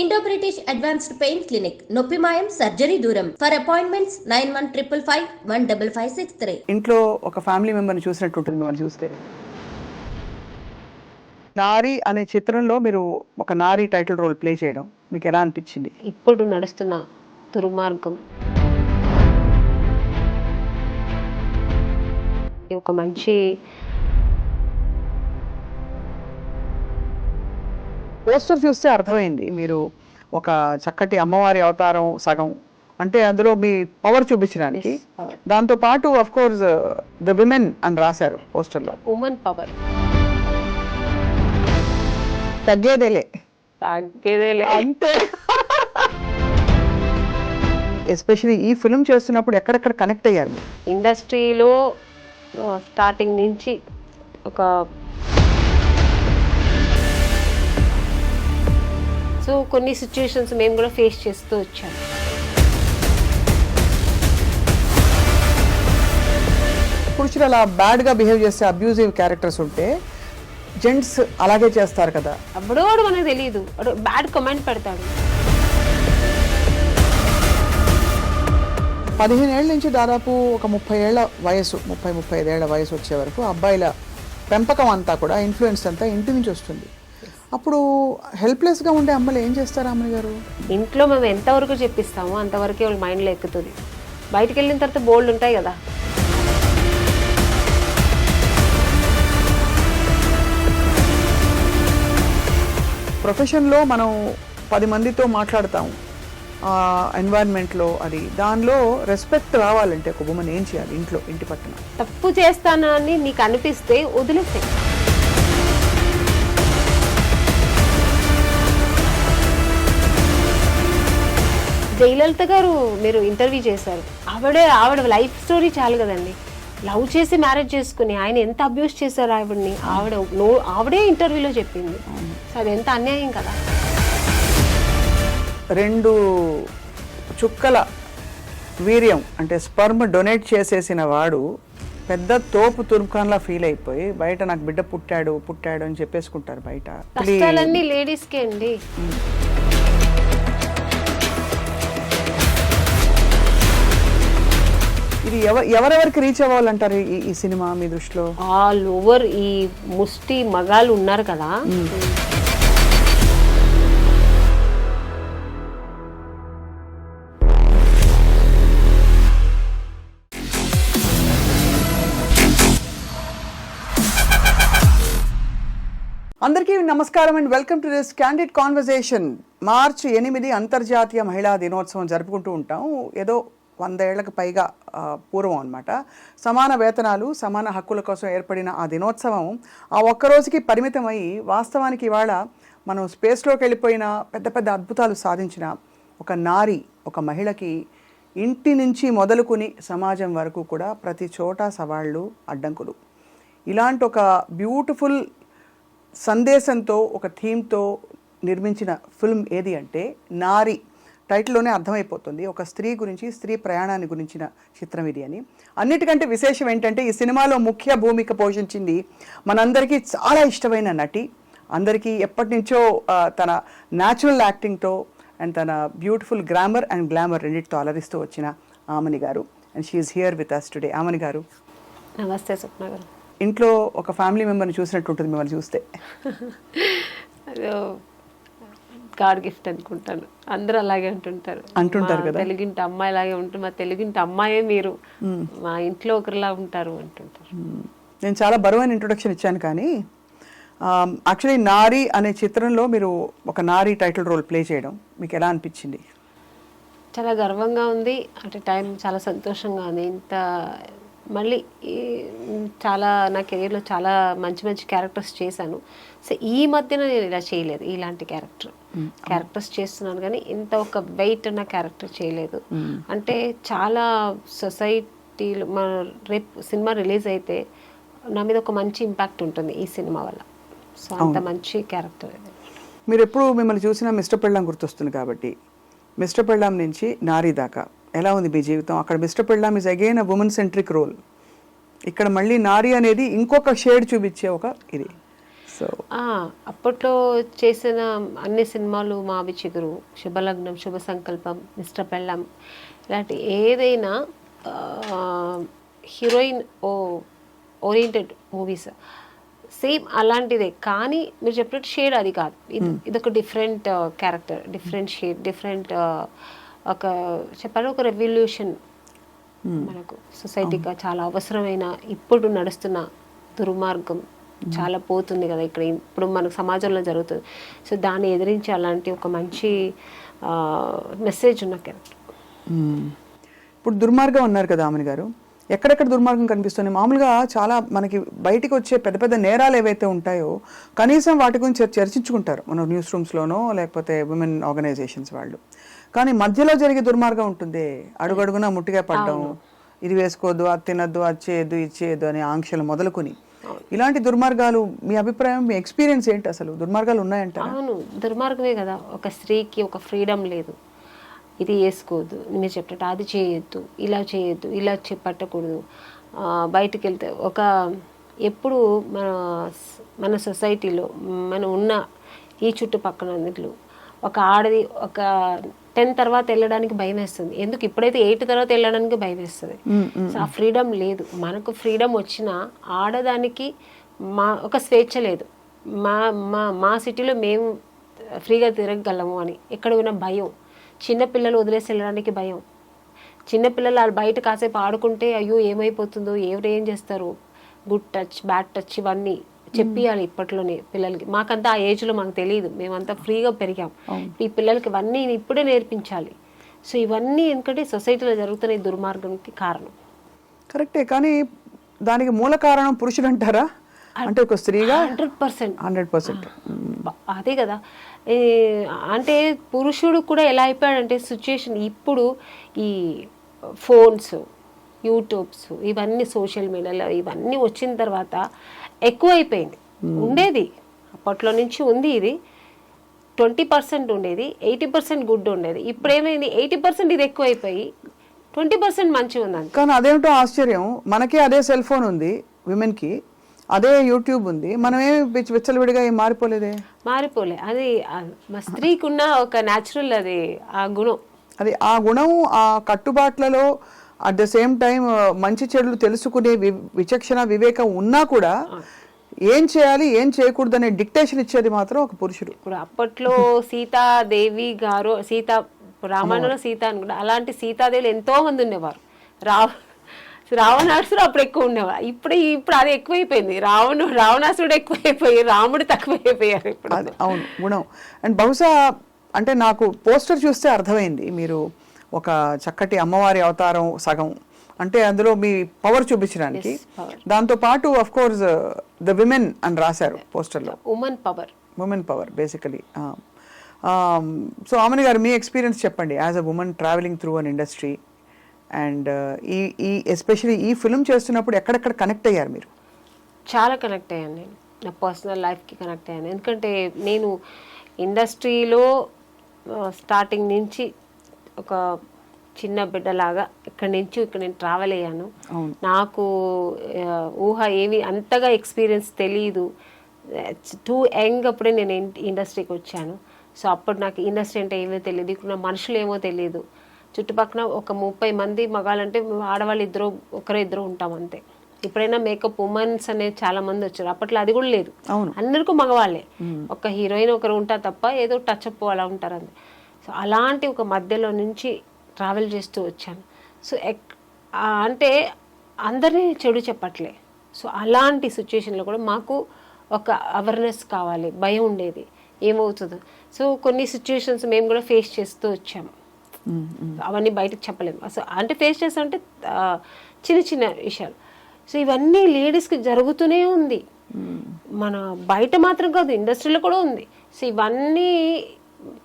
Indo British advanced pain clinic, నొప్పి మాయం, surgery దూరం. For appointments 9155515563. ఇంట్లో ఒక ఫ్యామిలీ మెంబర్ని చూసినట్టు ఉంటుంది మిమ్మల్ని చూస్తే. నారి అనే చిత్రంలో మీరు ఒక నారి టైటిల్ రోల్ ప్లే చేయడం మీకు ఎలా అనిపించింది? ఇప్పుడు నడుస్తున్న దుర్మార్గం ఒక మంచి పోస్టర్ చూస్తే అర్థమైంది మీరు ఒక చక్కటి అమ్మవారి అవతారం సగం, అంటే అందులో మీ పవర్ చూపించడానికి. దాంతో పాటు ఆఫ్ కోర్స్ ద విమెన్ అని రాశారు పోస్టర్లో. ఉమెన్ పవర్ తగ్గేదేలే అంతే. ఎస్పెషలీ ఈ ఫిల్మ్ చేస్తున్నప్పుడు ఎక్కడెక్కడ కనెక్ట్ అయ్యారు? ఇండస్ట్రీలో స్టార్టింగ్ నుంచి ఒక సో కొన్ని సిచ్యువేషన్స్ మేము కూడా ఫేస్ చేస్తూ వచ్చాము. పురుషులు అలా బ్యాడ్గా బిహేవ్ చేస్తే అబ్యూజివ్ క్యారెక్టర్స్ ఉంటే జెంట్స్ అలాగే చేస్తారు కదా. అప్పుడో మనకు తెలియదు, బ్యాడ్ కమెంట్ పెడతాడు. 15 ఏళ్ళ నుంచి దాదాపు ఒక 30 ఏళ్ల వయసు, 35 ఏళ్ల వయసు వచ్చే వరకు అబ్బాయిల పెంపకం అంతా కూడా ఇన్ఫ్లుయెన్స్ అంతా ఇంటి నుంచి వస్తుంది. అప్పుడు హెల్ప్లెస్గా ఉండే అమ్మలు ఏం చేస్తారు అమ్మని గారు? ఇంట్లో మేము ఎంతవరకు చెప్పిస్తామో అంతవరకే వాళ్ళ మైండ్లో ఎక్కుతుంది. బయటకు వెళ్ళిన తర్వాత బోల్డ్ ఉంటాయి కదా. ప్రొఫెషన్లో మనం 10 మందితో మాట్లాడతాం, ఎన్వైరన్మెంట్లో అది దానిలో రెస్పెక్ట్ రావాలంటే ఒక ఉమెన్ ఏం చేయాలి? ఇంటి పక్కన తప్పు చేస్తాను అని నీకు అనిపిస్తే వదిలేసే. జయలలిత గారు మీరు ఇంటర్వ్యూ చేశారు, ఆవిడ లైఫ్ స్టోరీ చాలు కదండి. లవ్ చేసి మ్యారేజ్ చేసుకుని ఆయన ఎంత అబ్యూస్ చేశారు ఆవిడని, ఆవిడే ఇంటర్వ్యూలో చెప్పింది. సో అది ఎంత అన్యాయం కదా. 2 చుక్కల వీర్యం అంటే స్పర్మ్ డొనేట్ చేసేసిన వాడు పెద్ద తోపు తుర్కాన్లా ఫీల్ అయిపోయి బయట నాకు బిడ్డ పుట్టాడు అని చెప్పేసుకుంటారు బయట. కష్టాలన్నీ లేడీస్కే అండి. ఇది ఎవరెవరికి రీచ్ అవ్వాలంటారు ఈ సినిమా మీ దృష్టిలో? ఆల్ ఓవర్ ఈ ముష్టి మగాళ్ళు ఉన్నారు కదా. అందరికీ నమస్కారం and welcome to this candid conversation. March 8 అంతర్జాతీయ మహిళా దినోత్సవం జరుపుకుంటూ ఉంటాం. ఏదో 100 ఏళ్లకు పైగా పూర్వం అనమాట. సమాన వేతనాలు, సమాన హక్కుల కోసం ఏర్పడిన ఆ దినోత్సవం ఆ ఒక్కరోజుకి పరిమితమై వాస్తవానికి ఇవాళ మనం స్పేస్లోకి వెళ్ళిపోయిన పెద్ద అద్భుతాలు సాధించిన ఒక నారి, ఒక మహిళకి ఇంటి నుంచి మొదలుకుని సమాజం వరకు కూడా ప్రతి చోట సవాళ్ళు, అడ్డంకులు. ఇలాంటి ఒక బ్యూటిఫుల్ సందేశంతో, ఒక థీమ్తో నిర్మించిన ఫిల్మ్ ఏది అంటే నారి. టైటిల్లోనే అర్థమైపోతుంది ఒక స్త్రీ గురించి, స్త్రీ ప్రయాణాన్ని గురించిన చిత్రం ఇది అని. అన్నిటికంటే విశేషం ఏంటంటే ఈ సినిమాలో ముఖ్య భూమిక పోషించింది మనందరికీ చాలా ఇష్టమైన నటి, అందరికీ ఎప్పటి నుంచో తన న్యాచురల్ యాక్టింగ్తో అండ్ తన బ్యూటిఫుల్ గ్రామర్ అండ్ గ్లామర్ రెండింటితో అలరిస్తూ వచ్చిన Amani garu. And she is here with us today. Amani garu నమస్తే. స్వప్న గారు, ఇంట్లో ఒక ఫ్యామిలీ మెంబర్ని చూసినట్టు ఉంటుంది మిమ్మల్ని చూస్తే. గాడ్ గిఫ్ట్ అనుకుంటాను. అందరూ అలాగే అంటుంటారు కదా. తెలుగింటి అమ్మాయి లాగే ఉంటుంది, మా తెలుగింటి అమ్మాయే మీరు, మా ఇంట్లో ఒకరిలా ఉంటారు అంటుంటారు. నేను చాలా బరువైన ఇంట్రొడక్షన్ ఇచ్చాను కానీ యాక్చువల్లీ నారి అనే చిత్రంలో మీరు ఒక నారి టైటిల్ రోల్ ప్లే చేయడం మీకు ఎలా అనిపించింది? చాలా గర్వంగా ఉంది, అట్ టైం చాలా సంతోషంగా ఉంది. ఇంత మళ్ళీ చాలా నా కెరీర్లో చాలా మంచి క్యారెక్టర్స్ చేశాను. సో ఈ మధ్యన నేను ఇలా చేయలేదు, ఇలాంటి క్యారెక్టర్స్ చేస్తున్నాను కానీ ఇంత ఒక వెయిట్ ఉన్న క్యారెక్టర్ చేయలేదు. అంటే చాలా సొసైటీలో రేపు సినిమా రిలీజ్ అయితే నా మీద ఒక మంచి ఇంపాక్ట్ ఉంటుంది ఈ సినిమా వల్ల. సో అంత మంచి క్యారెక్టర్. మీరు ఎప్పుడు మిమ్మల్ని చూసినా మిస్టర్ పెళ్ళాం గుర్తొస్తుంది కాబట్టి మిస్టర్ పెళ్ళాం నుంచి నారి దాకా ఎలా ఉంది మీ జీవితం? అక్కడ mister Pellam is again a woman centric role, ఇక్కడ మళ్ళీ నారి అనేది ఇంకొక షేడ్ చూపించే ఒక ఇది సో అప్పట్లో చేసిన అన్ని సినిమాలు మావి చిగురు, శుభలగ్నం, శుభ సంకల్పం, మిస్టర్ పెళ్ళాం, ఇలాంటి ఏదైనా హీరోయిన్ ఓరియంటెడ్ మూవీస్ సేమ్ అలాంటిదే. కానీ మీరు చెప్పినట్టు షేడ్ అది కాదు, ఇదొక different character, different shade, different ఒక చెప్పాలి ఒక రెవల్యూషన్ మనకు సొసైటీగా చాలా అవసరమైన ఇప్పుడు నడుస్తున్న దుర్మార్గం చాలా పోతుంది కదా ఇక్కడ ఇప్పుడు మనకు సమాజంలో జరుగుతుంది. సో దాన్ని ఎదిరించి అలాంటి ఒక మంచి మెసేజ్ ఉన్న క్యారెక్టర్. ఇప్పుడు దుర్మార్గం అన్నారు కదా ఆమెని గారు, ఎక్కడెక్కడ దుర్మార్గం కనిపిస్తుంది? మామూలుగా చాలా మనకి బయటికి వచ్చే పెద్ద పెద్ద నేరాలు ఏవైతే ఉంటాయో కనీసం వాటి గురించి చర్చించుకుంటారు మన న్యూస్ రూమ్స్లోనో లేకపోతే విమెన్ ఆర్గనైజేషన్స్ వాళ్ళు. కానీ మధ్యలో జరిగే దుర్మార్గం ఉంటుంది, అడుగడుగున ముట్టిగా పడ్డం, ఇది వేసుకోవద్దు, అది తినద్దు, అది చేయొద్దు, ఇది చేయొద్దు అనే ఆంక్షలు మొదలుకొని ఇలాంటి దుర్మార్గాలు. మీ అభిప్రాయం, మీ ఎక్స్పీరియన్స్ ఏంటి? అసలు దుర్మార్గాలు ఉన్నాయంటారా? అవును, దుర్మార్గమే కదా. ఒక స్త్రీకి ఒక ఫ్రీడమ్ లేదు, ఇది వేసుకోవద్దు, మీరు చెప్పినట్టు అది చేయొద్దు, ఇలా చేయొద్దు, ఇలా పట్టకూడదు. బయటికి వెళ్తే ఒక ఎప్పుడు మన సొసైటీలో మనం ఉన్న ఈ చుట్టుపక్కల అన్నిట్లు ఒక ఆడది ఒక 10 తర్వాత వెళ్ళడానికి భయం వేస్తుంది. ఎందుకు ఇప్పుడైతే 8 తర్వాత వెళ్ళడానికి భయం వేస్తుంది. సో ఆ ఫ్రీడమ్ లేదు. మనకు ఫ్రీడమ్ వచ్చినా ఆడదానికి ఒక స్వేచ్ఛ లేదు. మా సిటీలో మేము ఫ్రీగా తిరగగలము అని ఎక్కడ ఉన్న భయం. చిన్నపిల్లలు వదిలేసి వెళ్ళడానికి భయం. చిన్నపిల్లలు వాళ్ళు బయట కాసేపు ఆడుకుంటే అయ్యో ఏమైపోతుందో, ఎవరు ఏం చేస్తారు, గుడ్ టచ్, బ్యాడ్ టచ్ ఇవన్నీ చెప్పియాలి ఇప్పట్లోనే పిల్లలకి. మాకంతా ఆ ఏజ్లో మాకు తెలియదు, మేమంతా ఫ్రీగా పెరిగాం. ఈ పిల్లలకి ఇవన్నీ ఇప్పుడే నేర్పించాలి. సో ఇవన్నీ ఎందుకంటే సొసైటీలో జరుగుతున్న ఈ దుర్మార్గంకి కారణం. కరెక్టే, కానీ దానికి మూల కారణం పురుషుడు అంటారా? అంటే ఒక స్త్రీగా 100%. అదే కదా. అంటే పురుషుడు కూడా ఎలా అయిపోయాడంటే సిచ్యుయేషన్ ఇప్పుడు ఈ ఫోన్స్, యూట్యూబ్స్, ఇవన్నీ సోషల్ మీడియాలో ఇవన్నీ వచ్చిన తర్వాత ఎక్కువ అయిపోయింది. ఉండేది అప్పట్లో నుంచి ఉంది, ఇది 20% ఉండేది, 80% గుడ్ ఉండేది. ఇప్పుడు ఏమైంది, 80% ఇది ఎక్కువ అయిపోయి 20% మంచిగా ఉందండి. కానీ అదేమిటో ఆశ్చర్యం, మనకి అదే సెల్ ఫోన్ ఉంది, విమెన్కి అదే యూట్యూబ్ ఉంది, మనమేమి విచ్చలవిడిగా ఏం మారిపోలేదే. అది మా స్త్రీకి ఉన్న ఒక న్యాచురల్ అది ఆ గుణం. అది ఆ గుణం, ఆ కట్టుబాట్లలో అట్ ద సేమ్ టైం మంచి చెడులు తెలుసుకునే విచక్షణ వివేకం ఉన్నా కూడా ఏం చేయాలి ఏం చేయకూడదు అనే డిక్టేషన్ ఇచ్చేది మాత్రం ఒక పురుషుడు. ఇప్పుడు అప్పట్లో సీతాదేవి గారు, రామాయణంలో సీత అనుకుంటా, అలాంటి సీతాదేవులు ఎంతో మంది ఉండేవారు. రావణాసుడు అప్పుడు ఎక్కువ ఉండేవారు. ఇప్పుడు అది ఎక్కువైపోయింది. రావణాసుడు ఎక్కువైపోయి రాముడు తక్కువైపోయారు ఇప్పుడు. అది అవును గుణం. అండ్ బహుశా అంటే నాకు పోస్టర్ చూస్తే అర్థమైంది, మీరు ఒక చక్కటి అమ్మవారి అవతారం సగం, అంటే అందులో మీ పవర్ చూపించడానికి, దాంతో పాటు ఆఫ్ కోర్స్ ద విమెన్ అని రాశారు పోస్టర్లో. Women power basically. సో ఆమెని గారు మీ ఎక్స్పీరియన్స్ చెప్పండి as a women travelling through an industry and ఈ ఎస్పెషలీ ఈ ఫిల్మ్ చేస్తున్నప్పుడు ఎక్కడెక్కడ కనెక్ట్ అయ్యారు మీరు? చాలా కనెక్ట్ అయ్యాను నేను, నా పర్సనల్ లైఫ్కి కనెక్ట్ అయ్యాను. ఎందుకంటే నేను ఇండస్ట్రీలో స్టార్టింగ్ నుంచి ఒక చిన్న బిడ్డలాగా ఇక్కడ నేను ట్రావెల్ అయ్యాను. నాకు ఊహ ఏమి అంతగా ఎక్స్పీరియన్స్ తెలియదు. టూ యంగ్ అప్పుడే నేను ఇండస్ట్రీకి వచ్చాను. సో అప్పుడు నాకు ఇండస్ట్రీ అంటే ఏమో తెలియదు, ఇక్కడ మనుషులు ఏమో తెలియదు. చుట్టుపక్కల ఒక 30 మంది మగాళ్ళంటే ఆడవాళ్ళు ఒకరు ఉంటాం అంతే. ఇప్పుడైనా మేకప్ ఉమెన్స్ అనేది చాలా మంది వచ్చారు, అప్పట్లో అది కూడా లేదు. అందరికీ మగవాళ్ళే, ఒక హీరోయిన్ ఒకరు ఉంటారు తప్ప ఏదో టచ్ అప్ అలా ఉంటారు అంతే. సో అలాంటి ఒక మధ్యలో నుంచి ట్రావెల్ చేస్తూ వచ్చాను. సో అంటే అందరినీ చెడు చెప్పట్లే. సో అలాంటి సిచ్యుయేషన్లో కూడా మాకు ఒక అవేర్నెస్ కావాలి, భయం ఉండేది ఏమవుతుందో. సో కొన్ని సిచ్యుయేషన్స్ మేము కూడా ఫేస్ చేస్తూ వచ్చాము, అవన్నీ బయటకు చెప్పలేము. అసలు అంటే ఫేస్ చేస్తామంటే చిన్న చిన్న విషయాలు. సో ఇవన్నీ లేడీస్కి జరుగుతూనే ఉంది, మన బయట మాత్రం కాదు ఇండస్ట్రీలో కూడా ఉంది. సో ఇవన్నీ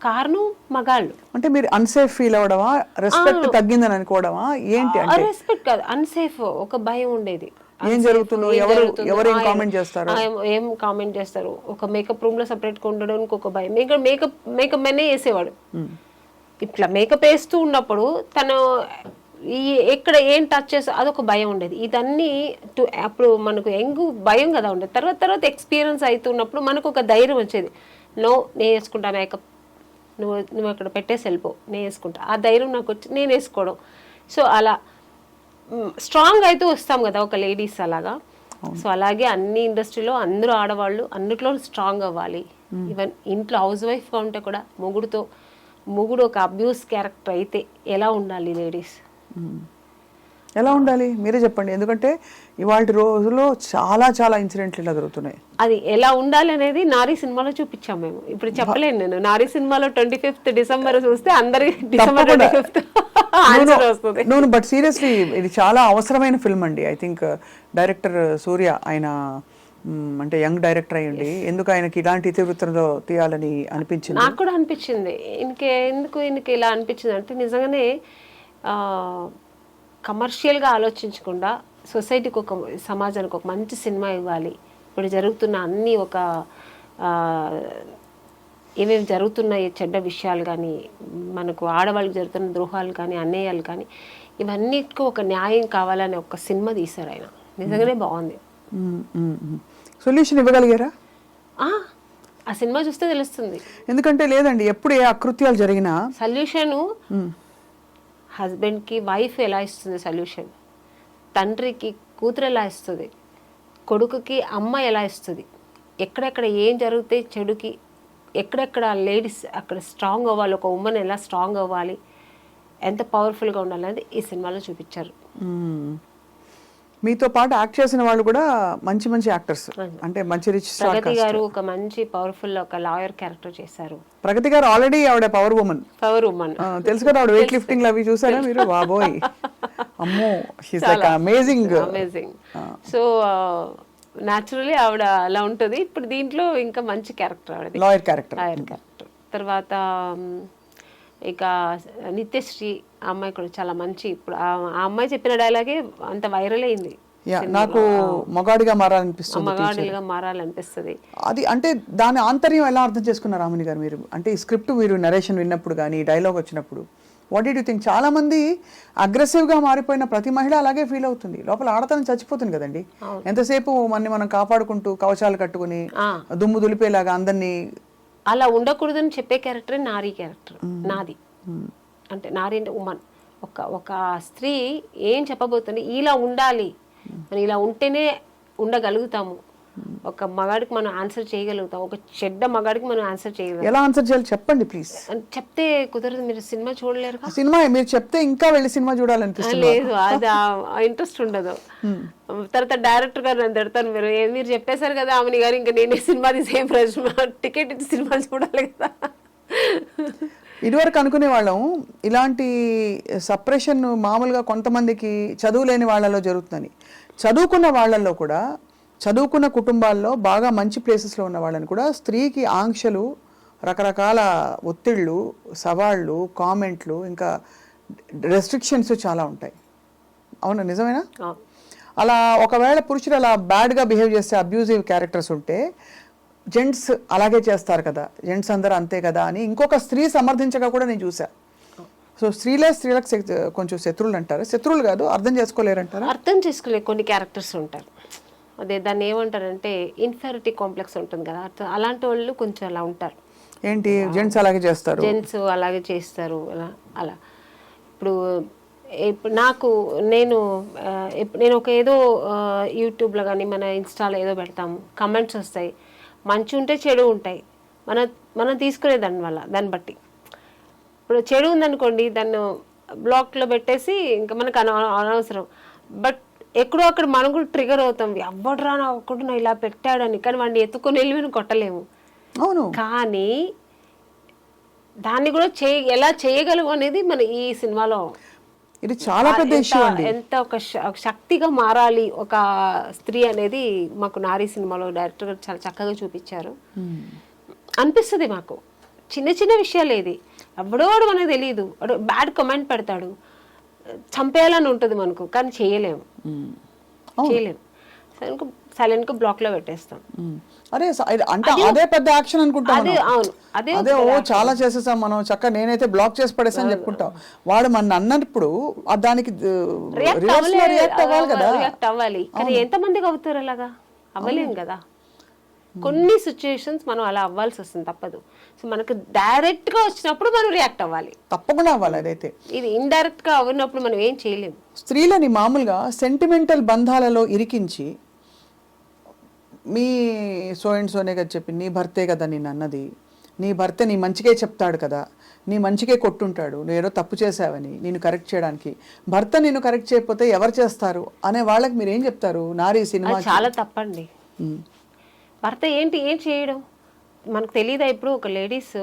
కారణం మగాళ్ళు. అంటే మీరు అన్సేఫ్ ఫీల్ అవడమా, రెస్పెక్ట్ తగ్గిందని అనుకోవడమా ఏంటి? రెస్పెక్ట్ కాదు, అన్సేఫ్, ఒక భయం ఉండేది. ఏం జరుగుతుందో, ఎవరు ఏం కామెంట్ చేస్తారు, ఒక మేకప్ రూమ్ లో సపరేట్ గా ఉండడానికి ఒక భయం. మేకప్ మెనే వేసేవాడు. ఇట్లా మేకప్ వేస్తూ ఉన్నప్పుడు తను ఈ ఎక్కడ ఏం టచ్ చేస్తా అదొక భయం ఉండేది. ఇదన్నీ అప్పుడు మనకు భయం కదా ఉండేది. తర్వాత ఎక్స్పీరియన్స్ అవుతున్నప్పుడు మనకు ఒక ధైర్యం వచ్చేది. నేను వేసుకుంటా మేకప్, నువ్వు అక్కడ పెట్టేసి వెళ్ళిపో, నేను వేసుకుంటా. ఆ ధైర్యం నాకు వచ్చి నేను వేసుకోవడం. సో అలా స్ట్రాంగ్ అయితే వస్తాం కదా ఒక లేడీస్ అలాగా. సో అలాగే అన్ని ఇండస్ట్రీలో అందరూ ఆడవాళ్ళు అన్నిట్లో స్ట్రాంగ్ అవ్వాలి. ఈవెన్ ఇంట్లో హౌస్ వైఫ్గా ఉంటే కూడా మొగుడు ఒక అబ్యూస్ క్యారెక్టర్ అయితే ఎలా ఉండాలి లేడీస్, ఎలా ఉండాలి మీరే చెప్పండి. ఎందుకంటే ఇవాళ రోజులో చాలా చాలా ఇన్సిడెంట్లు ఇలా జరుగుతున్నాయి. అది ఎలా ఉండాలి అనేది నారీ సినిమాలో చూపించాం మేము. ఇప్పుడు చెప్పలేను నేను. నారీ సినిమాలో 25th డిసెంబర్ చూస్తే అందరికి డిసెంబర్ 25th ఆన్సర్ వస్తుంది. నో బట్ సీరియస్లీ ఇది చాలా అవసరమైన ఫిల్మ్ అండి. ఐ థింక్ డైరెక్టర్ సూర్య ఆయన అంటే యంగ్ డైరెక్టర్ అయ్యండి, ఎందుకు ఆయనకి ఇలాంటి ఇతివృత్తంలో తీయాలని అనిపించింది? నాకు కూడా అనిపించింది. ఎందుకు ఇలా అనిపించింది అంటే నిజంగానే కమర్షియల్గా ఆలోచించకుండా సొసైటీకి సమాజానికి ఒక మంచి సినిమా ఇవ్వాలి. ఇప్పుడు జరుగుతున్న అన్ని ఏమేమి జరుగుతున్నాయి చెడ్డ విషయాలు కానీ, మనకు ఆడవాళ్ళకి జరుగుతున్న ద్రోహాలు కానీ, అన్యాయాలు కానీ, ఇవన్నిటికీ ఒక న్యాయం కావాలని ఒక సినిమా తీశారు ఆయన. నిజంగానే బాగుంది. సొల్యూషన్ ఇవ్వగలిగారా? ఆ సినిమా చూస్తే తెలుస్తుంది. ఎందుకంటే లేదండి, ఎప్పుడు ఏ అకృత్యాలు జరిగినా సొల్యూషను హస్బెండ్కి వైఫ్ ఎలా ఇస్తుంది సొల్యూషన్, తండ్రికి కూతురు ఎలా ఇస్తుంది, కొడుకుకి అమ్మ ఎలా ఇస్తుంది, ఎక్కడెక్కడ ఏం జరిగితే చెడుకి ఎక్కడెక్కడ లేడీస్ అక్కడ స్ట్రాంగ్ అవ్వాలి, ఒక ఉమెన్ ఎలా స్ట్రాంగ్ అవ్వాలి, ఎంత పవర్ఫుల్గా ఉండాలి అనేది ఈ సినిమాలో చూపించారు. మీతో పాటు యాక్ట్ చేసిన వాళ్ళు కూడా మంచి మంచి యాక్టర్స్, అంటే మంచి రిచ్ స్టార్. ప్రగతి గారు ఒక మంచి పవర్ఫుల్ ఒక లాయర్ క్యారెక్టర్ చేశారు. ప్రగతి గారు ఆల్రెడీ ఆవిడ పవర్ ఉమెన్ తెలుసు కదా, ఆవిడ వెయిట్ లిఫ్టింగ్ అవి చూసారా మీరు? బాబోయ్ అమ్మో, she's like amazing. So naturally ఆవిడ అలా ఉంటుంది. ఇప్పుడు దీంట్లో ఇంకా మంచి క్యారెక్టర్ ఆవిడ, లాయర్ క్యారెక్టర్. తర్వాత ఇక నిత్యశ్రీ ఆ అమ్మాయి కూడా చాలా మంచి. ఇప్పుడు ఆ అమ్మాయి చెప్పిన డైలాగే అంత వైరల్ అయింది. నాకు మగాడిగా మారాలనిపిస్తుంది. అది అంటే దాని ఆంతర్యం ఎలా అర్థం చేసుకున్నారు రాముని గారు మీరు? అంటే ఈ స్క్రిప్ట్ మీరు నరేషన్ విన్నప్పుడు కానీ డైలాగ్ వచ్చినప్పుడు వాట్ డిడ్ యూ థింక్? చాలా మంది అగ్రెసివ్గా మారిపోయిన ప్రతి మహిళ అలాగే ఫీల్ అవుతుంది, లోపల ఆడతనం చచ్చిపోతుంది కదండి. ఎంతసేపు మనం కాపాడుకుంటూ కవచాలు కట్టుకుని దుమ్ము దులిపేలాగా అందరినీ అలా ఉండకూడదని చెప్పే క్యారెక్టర్ నారీ క్యారెక్టర్ నాది. అంటే నారీ అంటే ఉమెన్. ఒక స్త్రీ ఏం చెప్పబోతుంది, ఇలా ఉండాలి, మనం ఇలా ఉంటేనే ఉండగలుగుతాము, ఒక మగాడికి మనం ఆన్సర్ చేయగలుగుతాం, ఒక చెడ్డ మగాడికి మనం ఆన్సర్ చేయగలుగుతాం. ఎలా ఆన్సర్ చేయాలి చెప్పండి ప్లీజ్. చెప్తే కుదరదు, మీరు సినిమా చూడలేరు. సినిమా మీరు చెప్తే ఇంకా వెళ్ళి సినిమా చూడాలనిపిస్తుంది. లేదు, అది ఇంట్రెస్ట్ ఉండదు. తర్వాత డైరెక్టర్ గారు నన్ను తిడతాను, మీరు చెప్పేశారు కదా ఆమెని గారు, ఇంకా నేనే సినిమా సేమ్ ప్రశ్న టికెట్ ఇచ్చి సినిమా చూడాలి కదా. ఇదివరకు అనుకునే వాళ్ళం ఇలాంటి సప్రెషన్ మామూలుగా కొంతమందికి చదువు లేని వాళ్ళలో జరుగుతుందని. చదువుకున్న వాళ్ళల్లో కూడా, చదువుకున్న కుటుంబాల్లో బాగా మంచి ప్లేసెస్లో ఉన్న వాళ్ళని కూడా స్త్రీకి ఆంక్షలు, రకరకాల ఒత్తిళ్ళు, సవాళ్ళు, కామెంట్లు, ఇంకా రెస్ట్రిక్షన్స్ చాలా ఉంటాయి. అవునా, నిజమేనా? అలా ఒకవేళ పురుషులు అలా బ్యాడ్గా బిహేవ్ చేస్తే, అబ్యూజివ్ క్యారెక్టర్స్ ఉంటే జెంట్స్ అలాగే చేస్తారు కదా, జెంట్స్ అందరూ అంతే కదా అని ఇంకొక స్త్రీ సమర్థించగా కూడా నేను చూసా. సో స్త్రీలకు కొంచెం శత్రువులు అంటారు, శత్రువులు కాదు, అర్థం చేసుకోలేరంటారు. అర్థం చేసుకోలేరు కొన్ని క్యారెక్టర్స్ ఉంటారు. అదే దాన్ని ఏమంటారంటే ఇన్ఫెరిటీ కాంప్లెక్స్ ఉంటుంది కదా, అలాంటి వాళ్ళు కొంచెం అలా ఉంటారు. ఏంటి జెంట్స్ అలాగే చేస్తారు, జెంట్స్ అలాగే చేస్తారు అలా. ఇప్పుడు నేను ఒక ఏదో యూట్యూబ్లో కానీ మన ఇన్స్టాలో ఏదో పెడతాము, కమెంట్స్ వస్తాయి, మంచి ఉంటే చెడు ఉంటాయి, మనం తీసుకునే దాన్ని బట్టి. ఇప్పుడు చెడు ఉందనుకోండి, దాన్ని బ్లాక్లో పెట్టేసి ఇంకా మనకు అనవసరం. బట్ ఎక్కడో అక్కడ మనం కూడా ట్రిగర్ అవుతాం, ఎవడరా నా ఒక్కడు నా ఇలా పెట్టాడని. కానీ వాడిని ఎత్తుకొని వెళ్ళి మనం కొట్టలేము. అవును, కానీ దాన్ని కూడా ఎలా చేయగలము అనేది మన ఈ సినిమాలో ఇది చాలా పెద్ద ఇష్యూ అండి. ఎంత ఒక శక్తిగా మారాలి ఒక స్త్రీ అనేది మాకు నారీ సినిమాలో డైరెక్టర్ గారు చాలా చక్కగా చూపించారు. అనిపిస్తుంది మాకు చిన్న చిన్న విషయాలు, ఏది ఎవడోడు మనకు తెలియదు, బ్యాడ్ కమెంట్ పెడతాడు, చంపేయాలని ఉంటుంది మనకు, కానీ చేయలేము. సైలెంట్గా బ్లాక్లో పెట్టేస్తాం. అరే అంటే అదే పెద్ద యాక్షన్ అనుకుంటాం అదే మనం. అవును అదే చాలా చేసేసాం మనం, చక్కగా నేనైతే బ్లాక్ చేసి పడేసాను చెప్పుకుంటాం. వాడు మన అన్నప్పుడు దానికి రియాక్ట్ అవ్వాలి కదా. రియాక్ట్ అవ్వాలి, కానీ ఎంతమందికి అవుతారు అలాగా? అవ్వలేం కదా. కొన్ని సిచ్యుయేషన్స్ మనం అలా అవ్వాల్సి వస్తుంది, తప్పదు. సో మనకు డైరెక్ట్ గా వచ్చినప్పుడు మనం రియాక్ట్ అవ్వాలి, తప్పకుండా అవ్వాలి. అదైతే ఇది ఇండైరెక్ట్ గా అవ్వనప్పుడు మనం ఏం చేయలేము. స్త్రీలని మామూలుగా sentimental బంధాలలో ఇరికించి, me so and Soane కదా చెప్పి, నీ భర్తే కదా నేను అన్నది, నీ భర్త నీ మంచికే చెప్తాడు కదా, నీ మంచికే కొట్టుంటాడు, నువ్వు ఏదో తప్పు చేసావని నేను కరెక్ట్ చేయడానికి, భర్త నేను కరెక్ట్ చేయకపోతే ఎవరు చేస్తారు అనే వాళ్ళకి మీరు ఏం చెప్తారు? నారీ సినిమా చాలా తప్పండి. భర్త ఏం చేయడం మనకు తెలియదా? ఇప్పుడు ఒక లేడీస్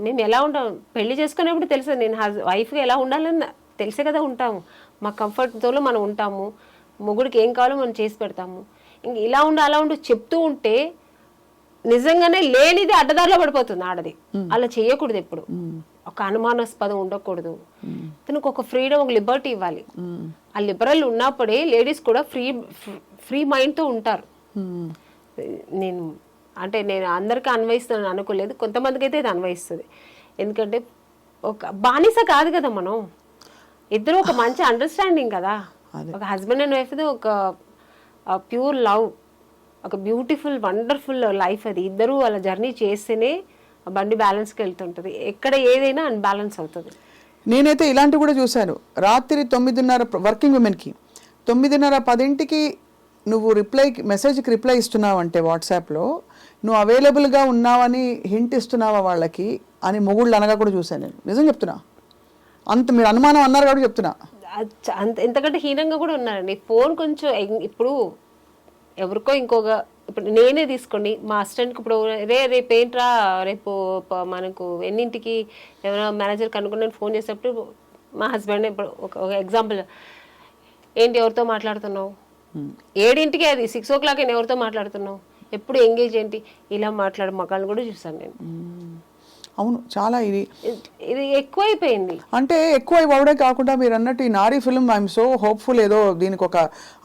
మేము ఎలా ఉంటాం, పెళ్లి చేసుకునేప్పుడు తెలుసు, నేను వైఫ్గా ఎలా ఉండాలని తెలిసే కదా ఉంటాము. మా కంఫర్ట్ జోన్లో మనం ఉంటాము, మొగుడికి ఏం కావాలో మనం చేసి పెడతాము. ఇంక ఇలా ఉండు అలా ఉండు చెప్తూ ఉంటే నిజంగానే లేనిది అడ్డదారిలో పడిపోతుంది ఆడది. అలా చేయకూడదు ఎప్పుడు, ఒక అనుమానాస్పదం ఉండకూడదు. తనకు ఒక ఫ్రీడమ్, ఒక లిబర్టీ ఇవ్వాలి. ఆ లిబరల్ ఉన్నప్పుడే లేడీస్ కూడా ఫ్రీ మైండ్తో ఉంటారు. నేను అందరికీ అన్వయిస్తున్నాను అనుకోలేదు, కొంతమందికి అయితే ఇది అన్వయిస్తుంది. ఎందుకంటే ఒక బానిస కాదు కదా మనం, ఇద్దరు ఒక మంచి అండర్స్టాండింగ్ కదా. ఒక హస్బెండ్ అండ్ వైఫ్ ఒక ప్యూర్ లవ్, ఒక బ్యూటిఫుల్ వండర్ఫుల్ లైఫ్. అది ఇద్దరు అలా జర్నీ చేస్తేనే బండి బ్యాలెన్స్కి వెళ్తుంటుంది. ఎక్కడ ఏదైనా అన్బ్యాలెన్స్ అవుతుంది. నేనైతే ఇలాంటివి కూడా చూశాను. రాత్రి 9:30 వర్కింగ్ ఉమెన్కి 9:30, 10కి నువ్వు మెసేజ్కి రిప్లై ఇస్తున్నావు అంటే వాట్సాప్లో నువ్వు అవైలబుల్గా ఉన్నావని హింట్ ఇస్తున్నావా వాళ్ళకి అని మొగుళ్ళు అనగా కూడా చూశాను నేను. నిజం చెప్తున్నా, అంత మీరు అనుమానం అన్నారు కాబట్టి చెప్తున్నా. అంత ఎంతకంటే హీనంగా కూడా ఉన్నారండి. ఫోన్ కొంచెం ఇప్పుడు ఎవరికో ఇప్పుడు నేనే తీసుకోండి, మా అసిస్టెంట్కి ఇప్పుడు రేపు ఏంట్రా, రేపు మనకు ఎన్నింటికి ఎవరైనా మేనేజర్కి అనుకున్నాను ఫోన్ చేసేటప్పుడు మా హస్బెండ్ ఇప్పుడు ఒక ఎగ్జాంపుల్, ఏంటి ఎవరితో మాట్లాడుతున్నావు, 7ంటికి అది 6 o'clock ఎవరితో మాట్లాడుతున్నావు, ఎప్పుడు ఎంగేజ్ ఏంటి, ఇలా మాట్లాడే మగాళ్ళని కూడా చూసాను నేను. అవును, చాలా ఇది ఎక్కువైపోయింది. అంటే ఎక్కువ అవడే కాకుండా మీరు అన్నట్టు ఈ నారీ ఫిల్మ్ ఐఎమ్ సో హోప్ఫుల్, ఏదో దీనికి ఒక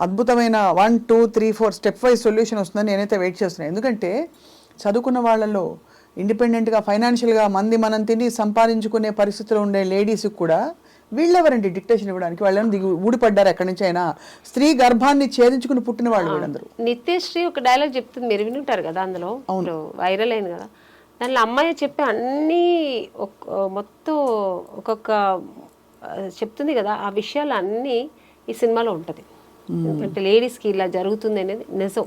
అద్భుతమైన 1, 2, 3, 4 స్టెప్ వైజ్ సొల్యూషన్ వస్తుందని నేనైతే వెయిట్ చేస్తున్నాను. ఎందుకంటే చదువుకున్న వాళ్ళలో ఇండిపెండెంట్గా ఫైనాన్షియల్గా మనం తిని సంపాదించుకునే పరిస్థితిలో ఉండే లేడీస్కి కూడా వీళ్ళెవరండి డిక్టేషన్ ఇవ్వడానికి? వాళ్ళని ఊడిపడ్డారు ఎక్కడి నుంచి అయినా, స్త్రీ గర్భాన్ని ఛేదించుకుని పుట్టిన వాళ్ళు వీళ్ళందరూ. నిత్యశ్రీ ఒక డైలాగ్ చెప్తుంది, మీరు వినుంటారు కదా, అందులో వైరల్ అయింది కదా. దానిలో అమ్మాయి చెప్పే అన్నీ మొత్తం ఒక్కొక్క చెప్తుంది కదా, ఆ విషయాలు అన్నీ ఈ సినిమాలో ఉంటుంది. ఎందుకంటే లేడీస్కి ఇలా జరుగుతుంది అనేది నిజం,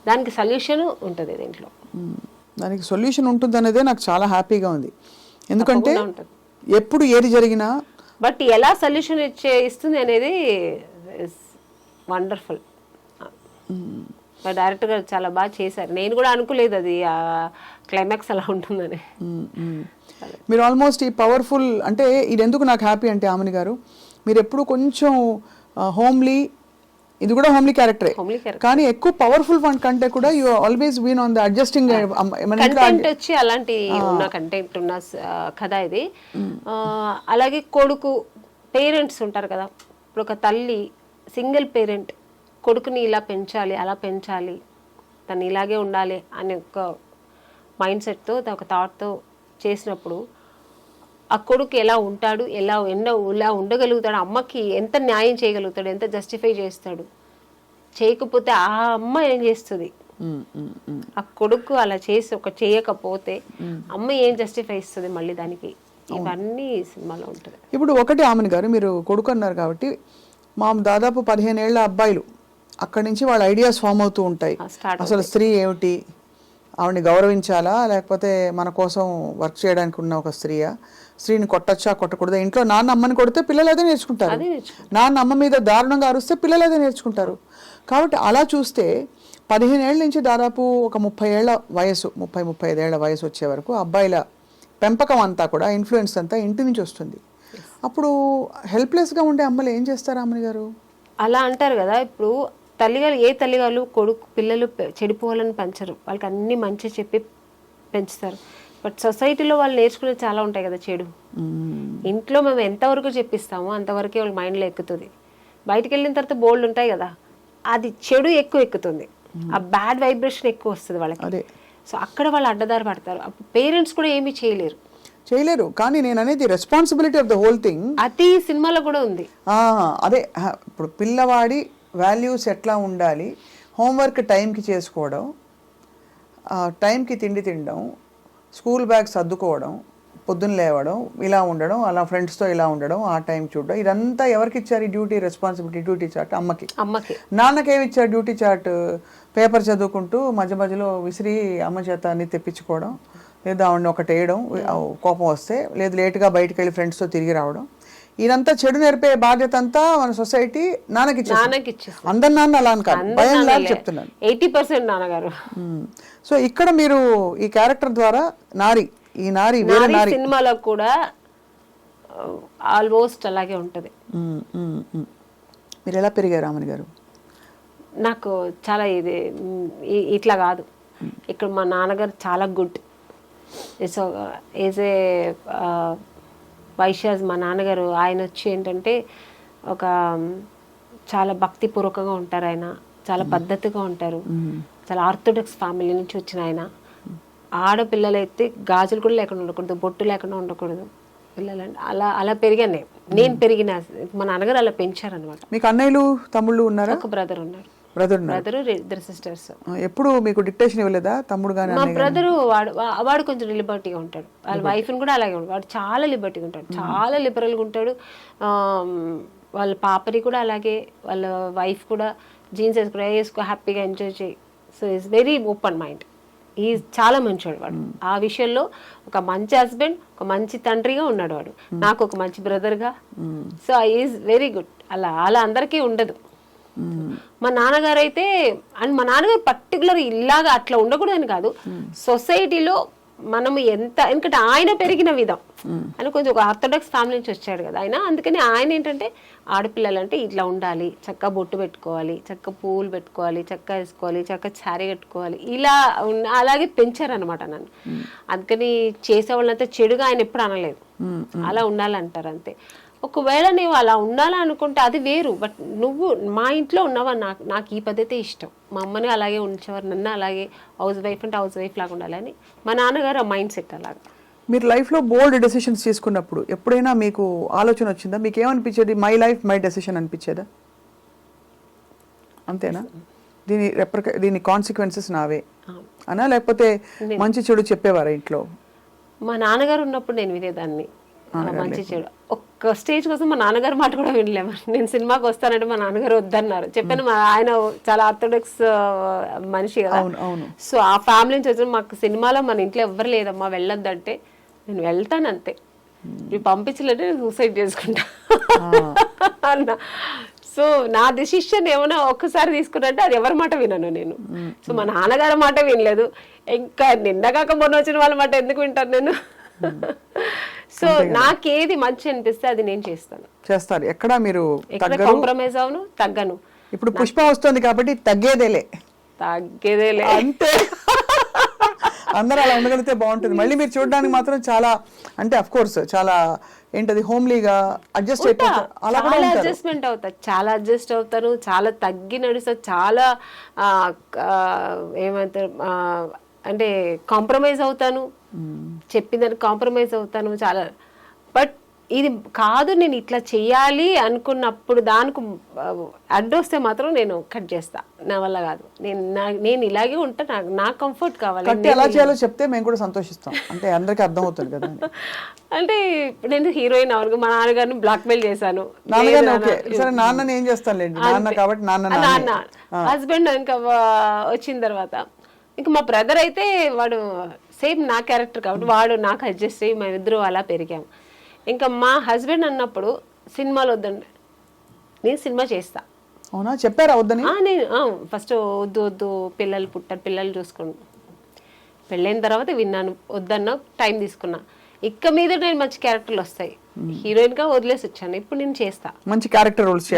దానికి సొల్యూషన్ ఉంటుంది దీంట్లో. దానికి సొల్యూషన్ ఉంటుంది అనేదే నాకు చాలా హ్యాపీగా ఉంది. ఎందుకంటే ఎప్పుడు ఏది జరిగినా బట్ ఎలా సొల్యూషన్ ఇస్తుంది అనేది వండర్ఫుల్. డైరెక్టర్ గారు చాలా బాగా చేశారు. నేను కూడా అనుకోలేదు అది క్లైమాక్స్ అలా ఉంటుందని. మీరు ఆల్మోస్ట్ ఈ పవర్ఫుల్, అంటే ఇది ఎందుకు నాకు హ్యాపీ అంటే ఆమెని గారు, మీరు ఎప్పుడు కొంచెం హోమ్లీ, ఇది కూడా హోమ్లీ క్యారెక్టరే, కానీ ఎక్కువ పవర్ఫుల్ వన్ కంటే కూడా you always been on the adjusting content వచ్చి అలాంటి ఉన్న కంటెంట్ ఉన్న కథ ఇది. అలాగే కొడుకు పేరెంట్స్ ఉంటారు కదా, ఇప్పుడు ఒక తల్లి సింగిల్ పేరెంట్ కొడుకుని ఇలా పెంచాలి, అలా పెంచాలి, తను ఇలాగే ఉండాలి అనే ఒక మైండ్ సెట్తో, ఒక థాట్తో చేసినప్పుడు ఆ కొడుకు ఎలా ఉంటాడు, ఎలా ఉండగలుగుతాడు, అమ్మకి ఎంత న్యాయం చేయగలుగుతాడు, ఎంత జస్టిఫై చేస్తాడు, చేయకపోతే ఆ అమ్మ ఏం చేస్తుంది, ఆ కొడుకు అలా చేయకపోతే అమ్మ ఏం జస్టిఫై ఇస్తుంది మళ్ళీ దానికి, ఇవన్నీ సినిమాలో ఉంటుంది. ఇప్పుడు ఒకటి ఆమెను గారు, మీరు కొడుకు అన్నారు కాబట్టి దాదాపు 15 ఏళ్ల అబ్బాయిలు అక్కడి నుంచి వాళ్ళ ఐడియాస్ ఫామ్ అవుతూ ఉంటాయి. అసలు స్త్రీ ఏమిటి, ఆవిడని గౌరవించాలా, లేకపోతే మన కోసం వర్క్ చేయడానికి ఉన్న ఒక స్త్రీని కొట్టచ్చా కొట్టకూడదా, ఇంట్లో నాన్న అమ్మని కొడితే పిల్లలు అదే నేర్చుకుంటారు, నాన్న అమ్మ మీద దారుణంగా అరుస్తే పిల్లలు అదే నేర్చుకుంటారు. కాబట్టి అలా చూస్తే 15 ఏళ్ళ నుంచి దాదాపు ఒక 30 ఏళ్ల వయసు, 30-35 ఏళ్ల వయసు వచ్చే వరకు అబ్బాయిల పెంపకం అంతా కూడా, ఇన్ఫ్లుయెన్స్ అంతా ఇంటి నుంచి వస్తుంది. అప్పుడు హెల్ప్లెస్గా ఉండే అమ్మలు ఏం చేస్తారు అమ్మని గారు? అలా అంటారు కదా, ఇప్పుడు తల్లిగారు, ఏ తల్లిగారు పిల్లలు చెడిపోవాలని పెంచరు, వాళ్ళకి అన్ని మంచి చెప్పి పెంచుతారు. బట్ సొసైటీలో వాళ్ళు నేర్చుకునేది చాలా ఉంటాయి కదా చెడు. ఇంట్లో మేము ఎంతవరకు చెప్పిస్తామో అంతవరకే వాళ్ళ మైండ్లో ఎక్కుతుంది. బయటకు వెళ్ళిన తర్వాత బోల్డ్ ఉంటాయి కదా, అది చెడు ఎక్కువ ఎక్కుతుంది, ఆ బ్యాడ్ వైబ్రేషన్ ఎక్కువ వస్తుంది వాళ్ళకి. సో అక్కడ వాళ్ళు అడ్డదారి పడతారు. పేరెంట్స్ కూడా ఏమీ చేయలేరు. కానీ నేను అనేది responsibility of the whole thing అది సినిమాలో కూడా ఉంది. అదే ఇప్పుడు పిల్లవాడి వాల్యూస్ ఎట్లా ఉండాలి, హోంవర్క్ టైంకి చేసుకోవడం, టైంకి తిండి తినడం, స్కూల్ బ్యాగ్ సర్దుకోవడం, పొద్దున్న లేవడం, ఇలా ఉండడం, అలా ఫ్రెండ్స్తో ఇలా ఉండడం, ఆ టైం చూడడం, ఇదంతా ఎవరికి ఇచ్చారు ఈ డ్యూటీ రెస్పాన్సిబిలిటీ? డ్యూటీ చార్ట్ అమ్మకి. నాన్నకేమి ఇచ్చారు డ్యూటీ చార్ట్? పేపర్ చదువుకుంటూ మధ్య మధ్యలో విసిరి అమ్మ చేత అన్ని తెప్పించుకోవడం, లేదా ఆవిడని ఒకటి వేయడం కోపం వస్తే, లేదు లేటుగా బయటకు వెళ్ళి ఫ్రెండ్స్తో తిరిగి రావడం. ఇదంతా చెడు నేర్పే బాధ్యత అంతా మన సొసైటీ నాన్నకి ఇచ్చేస్తుంది. అందరి నాన్న అలా అని కాదు, భయం లాగా చెప్తున్నాను, 80% నాన్నగారు. సో ఇక్కడ మీరు ఈ క్యారెక్టర్ ద్వారా ఈ నారి సినిమాలో కూడా ఆల్మోస్ట్ అలాగే ఉంటది. మీరు ఎలా పెరిగారు రామని గారు? నాకు చాలా ఇట్లా కాదు, ఇక్కడ మా నాన్నగారు చాలా good. So is a Vaishyas మా నాన్నగారు. ఆయన వచ్చి ఏంటంటే ఒక చాలా భక్తిపూర్వకంగా ఉంటారు, ఆయన చాలా పద్ధతిగా ఉంటారు, చాలా ఆర్థోడాక్స్ ఫ్యామిలీ నుంచి వచ్చిన ఆయన. ఆడపిల్లలైతే గాజులు కూడా లేకుండా ఉండకూడదు, బొట్టు లేకుండా ఉండకూడదు పిల్లలంటే. అలా పెరిగాను నేను పెరిగిన. మా నాన్నగారు అలా పెంచారనమాట. మీకు అన్నయ్యలు తమ్ముళ్ళు ఉన్నారా? ఒక బ్రదర్ ఉన్నారు. బ్రదర్ ఇద్దరు సిస్టర్స్. ఎప్పుడు మీకు డిక్టేషన్ ఇవ్వలేదా తమ్ముడు గాని? మా బ్రదరు వాడు కొంచెం లిబర్టీగా ఉంటాడు, వాళ్ళ వైఫ్ని కూడా అలాగే ఉంటాడు. వాడు చాలా లిబర్టీగా ఉంటాడు, చాలా లిబరల్గా ఉంటాడు. వాళ్ళ పాపని కూడా అలాగే, వాళ్ళ వైఫ్ కూడా జీన్స్ వేసుకో హ్యాపీగా ఎంజాయ్ చేయి. So is very open mind. ఈ చాలా మంచివాడు వాడు. ఆ విషయంలో ఒక మంచి హస్బెండ్, ఒక మంచి తండ్రిగా ఉన్నాడు వాడు. నాకు ఒక మంచి బ్రదర్గా. So is very good. అలా అందరికీ ఉండదు. మా నాన్నగారు అయితే, అండ్ మా నాన్నగారు పర్టికులర్ ఇలాగా అట్లా ఉండకూడదని కాదు, సొసైటీలో మనం ఎందుకంటే ఆయన పెరిగిన విధం, ఆయన కొంచెం ఒక ఆర్థోడాక్స్ ఫ్యామిలీ నుంచి వచ్చాడు కదా ఆయన. అందుకని ఆయన ఏంటంటే ఆడపిల్లలంటే ఇట్లా ఉండాలి, చక్కగా బొట్టు పెట్టుకోవాలి, చక్కగా పువ్వులు పెట్టుకోవాలి, చక్కగా వేసుకోవాలి, చక్కగా శారీ కట్టుకోవాలి, ఇలా అలాగే పెంచారనమాట నన్ను. అందుకని చేసేవాళ్ళంతా చెడుగా ఆయన ఎప్పుడు అనలేదు, అలా ఉండాలంటారు అంతే. ఒకవేళ నువ్వు అలా ఉండాలనుకుంటే అది వేరు. బట్ నువ్వు మా ఇంట్లో ఉన్నావా, నాకు ఈ పద్ధతి ఇష్టం. మా అమ్మని అలాగే ఉంచేవారు, నన్ను అలాగే హౌస్ వైఫ్ అంటే హౌస్ వైఫ్ లాగా ఉండాలని. మా నాన్నగారు ఆ మైండ్ సెట్ అలాగా. మీరు లైఫ్లో బోల్డ్ డెసిషన్స్ తీసుకున్నప్పుడు ఎప్పుడైనా మీకు ఆలోచన వచ్చిందా? మీకు ఏమనిపించేది? మై లైఫ్ మై డెసిషన్ అనిపించేదా? అంతేనా? దీని కాన్సిక్వెన్సెస్ నావే అనా, లేకపోతే మంచి చెడు చెప్పేవారా ఇంట్లో? మా నాన్నగారు ఉన్నప్పుడు నేను వినేదాన్ని, మంచి చెడు. ఒక్క స్టేజ్ కోసం మా నాన్నగారు మాట కూడా వినలేము. నేను సినిమాకి వస్తానంటే మా నాన్నగారు వద్దన్నారు. చెప్పాను, ఆయన చాలా ఆర్థోడాక్స్ మనిషి కదా. సో ఆ ఫ్యామిలీ నుంచి వచ్చిన మాకు సినిమాలో మన ఇంట్లో ఎవ్వరు లేదమ్మా వెళ్ళొద్దంటే నేను వెళ్తాను అంతే, నువ్వు పంపించలేదంటే నేను సూసైడ్ చేసుకుంటా అన్న. సో నా డెసిషన్ ఏమైనా ఒక్కసారి తీసుకున్నట్టే అది ఎవరి మాట వినను నేను. సో మా నాన్నగారి మాట వినలేదు, ఇంకా నిన్నగాక మొన్న వచ్చిన వాళ్ళ మాట ఎందుకు వింటాను నేను? సో నాకేది మంచి అనిపిస్తే అది నేను చేస్తారు. ఎక్కడ మీరు కాంప్రమైజ్ అవును, తగ్గను. ఇప్పుడు పుష్ప వస్తుంది కాబట్టి తగ్గేదేలే అంతే. అందరూ అలా ఉండగలిగితే బాగుంటుంది. మళ్ళీ మీరు చూడడానికి మాత్రం చాలా, అంటే అఫ్ కోర్స్ చాలా ఏంటది హోమ్లీగా అడ్జస్ట్ అయిపోతారు. చాలా అడ్జస్ట్మెంట్ అవుతారు, చాలా అడ్జస్ట్ అవుతారు, చాలా తగ్గి నడుస్తారు, చాలా ఏమంటారు అంటే కాంప్రమైజ్ అవుతాను, చెప్పిందని కాంప్రమైజ్ అవుతాను చాలా. బట్ ఇది కాదు, నేను ఇట్లా చెయ్యాలి అనుకున్నప్పుడు దానికి అడ్డొస్తే మాత్రం నేను కట్ చేస్తా. నా వల్ల కాదు, నేను ఇలాగే ఉంటా, నా కంఫర్ట్ కావాలి. ఎలా చేయాలో చెప్తే మేము కూడా సంతోషిస్తాం, అంటే అందరికీ అర్థం అవుతుంది కదా. అంటే నేను హీరోయిన్ అవును, మా నాన్నగారిని బ్లాక్ మెయిల్ చేశాను. నాన్నని ఏం చేస్తాను కాబట్టి నాన్న హస్బెండ్ ఇంకా వచ్చిన తర్వాత ఇంకా మా బ్రదర్ అయితే వాడు సేమ్ నా క్యారెక్టర్ కాబట్టి వాడు నాకు అడ్జస్ట్ అయ్యి మేమిద్దరు అలా పెరిగాము. ఇంకా మా హస్బెండ్ అన్నప్పుడు సినిమాలు వద్దండి, నేను సినిమా చేస్తా. అవునా, చెప్పారా వద్దని? నేను ఫస్ట్ వద్దు పిల్లలు చూసుకోండి. పెళ్ళైన తర్వాత విన్నాను, వద్దన్నా టైం తీసుకున్నా. ఇక్క మీద నేను మంచి క్యారెక్టర్లు వస్తాయి, హీరోయిన్ గా వదిలేసి వచ్చాను. ఇప్పుడు నేను చేస్తా, మంచి క్యారెక్టర్ రోల్స్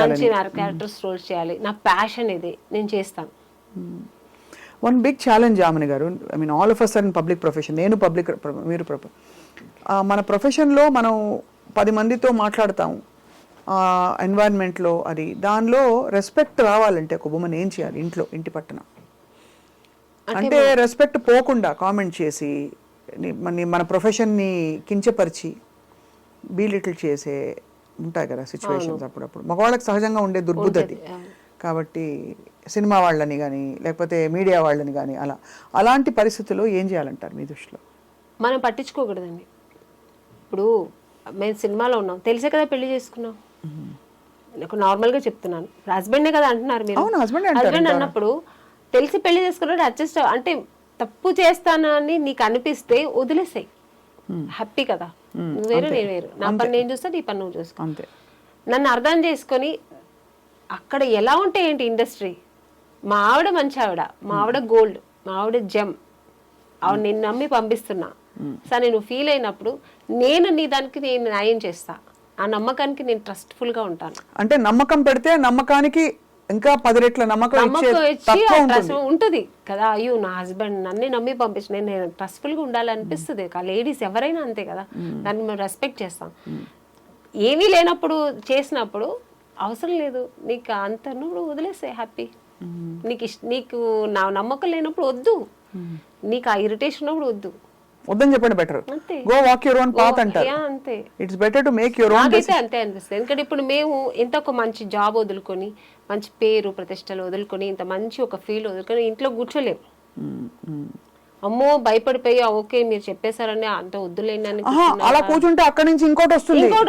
చేయాలి, నా ప్యాషన్ ఇది, నేను చేస్తాను. One big challenge Amani garu, I mean all of us are in public profession. నేను పబ్లిక్, మీరు మన ప్రొఫెషన్లో మనం 10 మందితో మాట్లాడతాము, ఎన్వైరన్మెంట్లో అది దానిలో రెస్పెక్ట్ రావాలంటే ఒక ఉమెన్ ఏం చేయాలి ఇంట్లో ఇంటి పట్టున? అంటే రెస్పెక్ట్ పోకుండా కామెంట్ చేసి మన ప్రొఫెషన్ని కించపరిచి బీలిటిల్ చేసే ఉంటాయి కదా సిచ్యువేషన్స్ అప్పుడప్పుడు. మగవాళ్ళకి సహజంగా ఉండే దుర్బుద్ధి. కాబట్టి సినిమా వాళ్ళని కానీ లేకపోతే మీడియా వాళ్ళని కానీ అలాంటి పరిస్థితుల్లో ఏం చేయాలంటారు మీ దృష్టిలో? మనం పట్టించుకోకూడదండి. ఇప్పుడు మేము సినిమాలో ఉన్నాం, తెలిసే కదా పెళ్లి చేసుకున్నాం. నాకు నార్మల్గా చెప్తున్నాను, హస్బెండే కదా అంటున్నారు మీరు. హస్బెండ్ అన్నప్పుడు తెలిసి పెళ్లి చేసుకున్నాడు అడ్జస్ట్ అంటే తప్పు చేస్తానని నీకు అనిపిస్తే వదిలేసాయి, హ్యాపీ కదా. నువ్వు వేరు నేను వేరు, నా పని నేను చూస్తా, నీ పని నువ్వు చూసుకో. అంతే. నన్ను అర్థం చేసుకొని అక్కడ ఎలా ఉంటే ఏంటి ఇండస్ట్రీ, మా ఆవిడ మంచి ఆవిడ, మా ఆవిడ గోల్డ్, మా ఆవిడ జెమ్, ఆవిడ నిన్ను నమ్మి పంపిస్తున్నా సరే నువ్వు ఫీల్ అయినప్పుడు నేను నీ దానికి నేను న్యాయం చేస్తా, ఆ నమ్మకానికి నేను ట్రస్ట్ఫుల్ గా ఉంటాను. అంటే నమ్మకం పెడితే నమ్మకానికి ఇంకా 10 రెట్ల నమ్మకం ఉంటుంది కదా. అయ్యో నా హస్బెండ్ నన్ను నమ్మి పంపించిన, నేను ట్రస్ట్ఫుల్ గా ఉండాలనిపిస్తుంది. లేడీస్ ఎవరైనా అంతే కదా, దాన్ని మేము రెస్పెక్ట్ చేస్తాం. ఏమీ లేనప్పుడు చేసినప్పుడు అవసరం లేదు నీకు అంత, నువ్వు వదిలేసే హ్యాపీ. నీకు నా నమ్మకం లేనప్పుడు వద్దు, నీకు ఆ ఇరిటేషన్ ఉన్నప్పుడు వద్దని చెప్పండి. Better go walk your own path అంటారు. అంతే, it's better to make your own decision. అంతే అనిపిస్తుంది. ఎందుకంటే ఇప్పుడు మేము ఇంత ఒక మంచి జాబ్ వదులుకొని, మంచి పేరు ప్రతిష్టలు వదులుకొని, ఇంత మంచి ఒక ఫీల్ వదులుకొని ఇంట్లో కూర్చోలేము. అమ్మో భయపడిపోయి ఓకే మీరు చెప్పేశారని అంత వద్దులేని అలా కూర్చుంటే అక్కడి నుంచి ఇంకోటి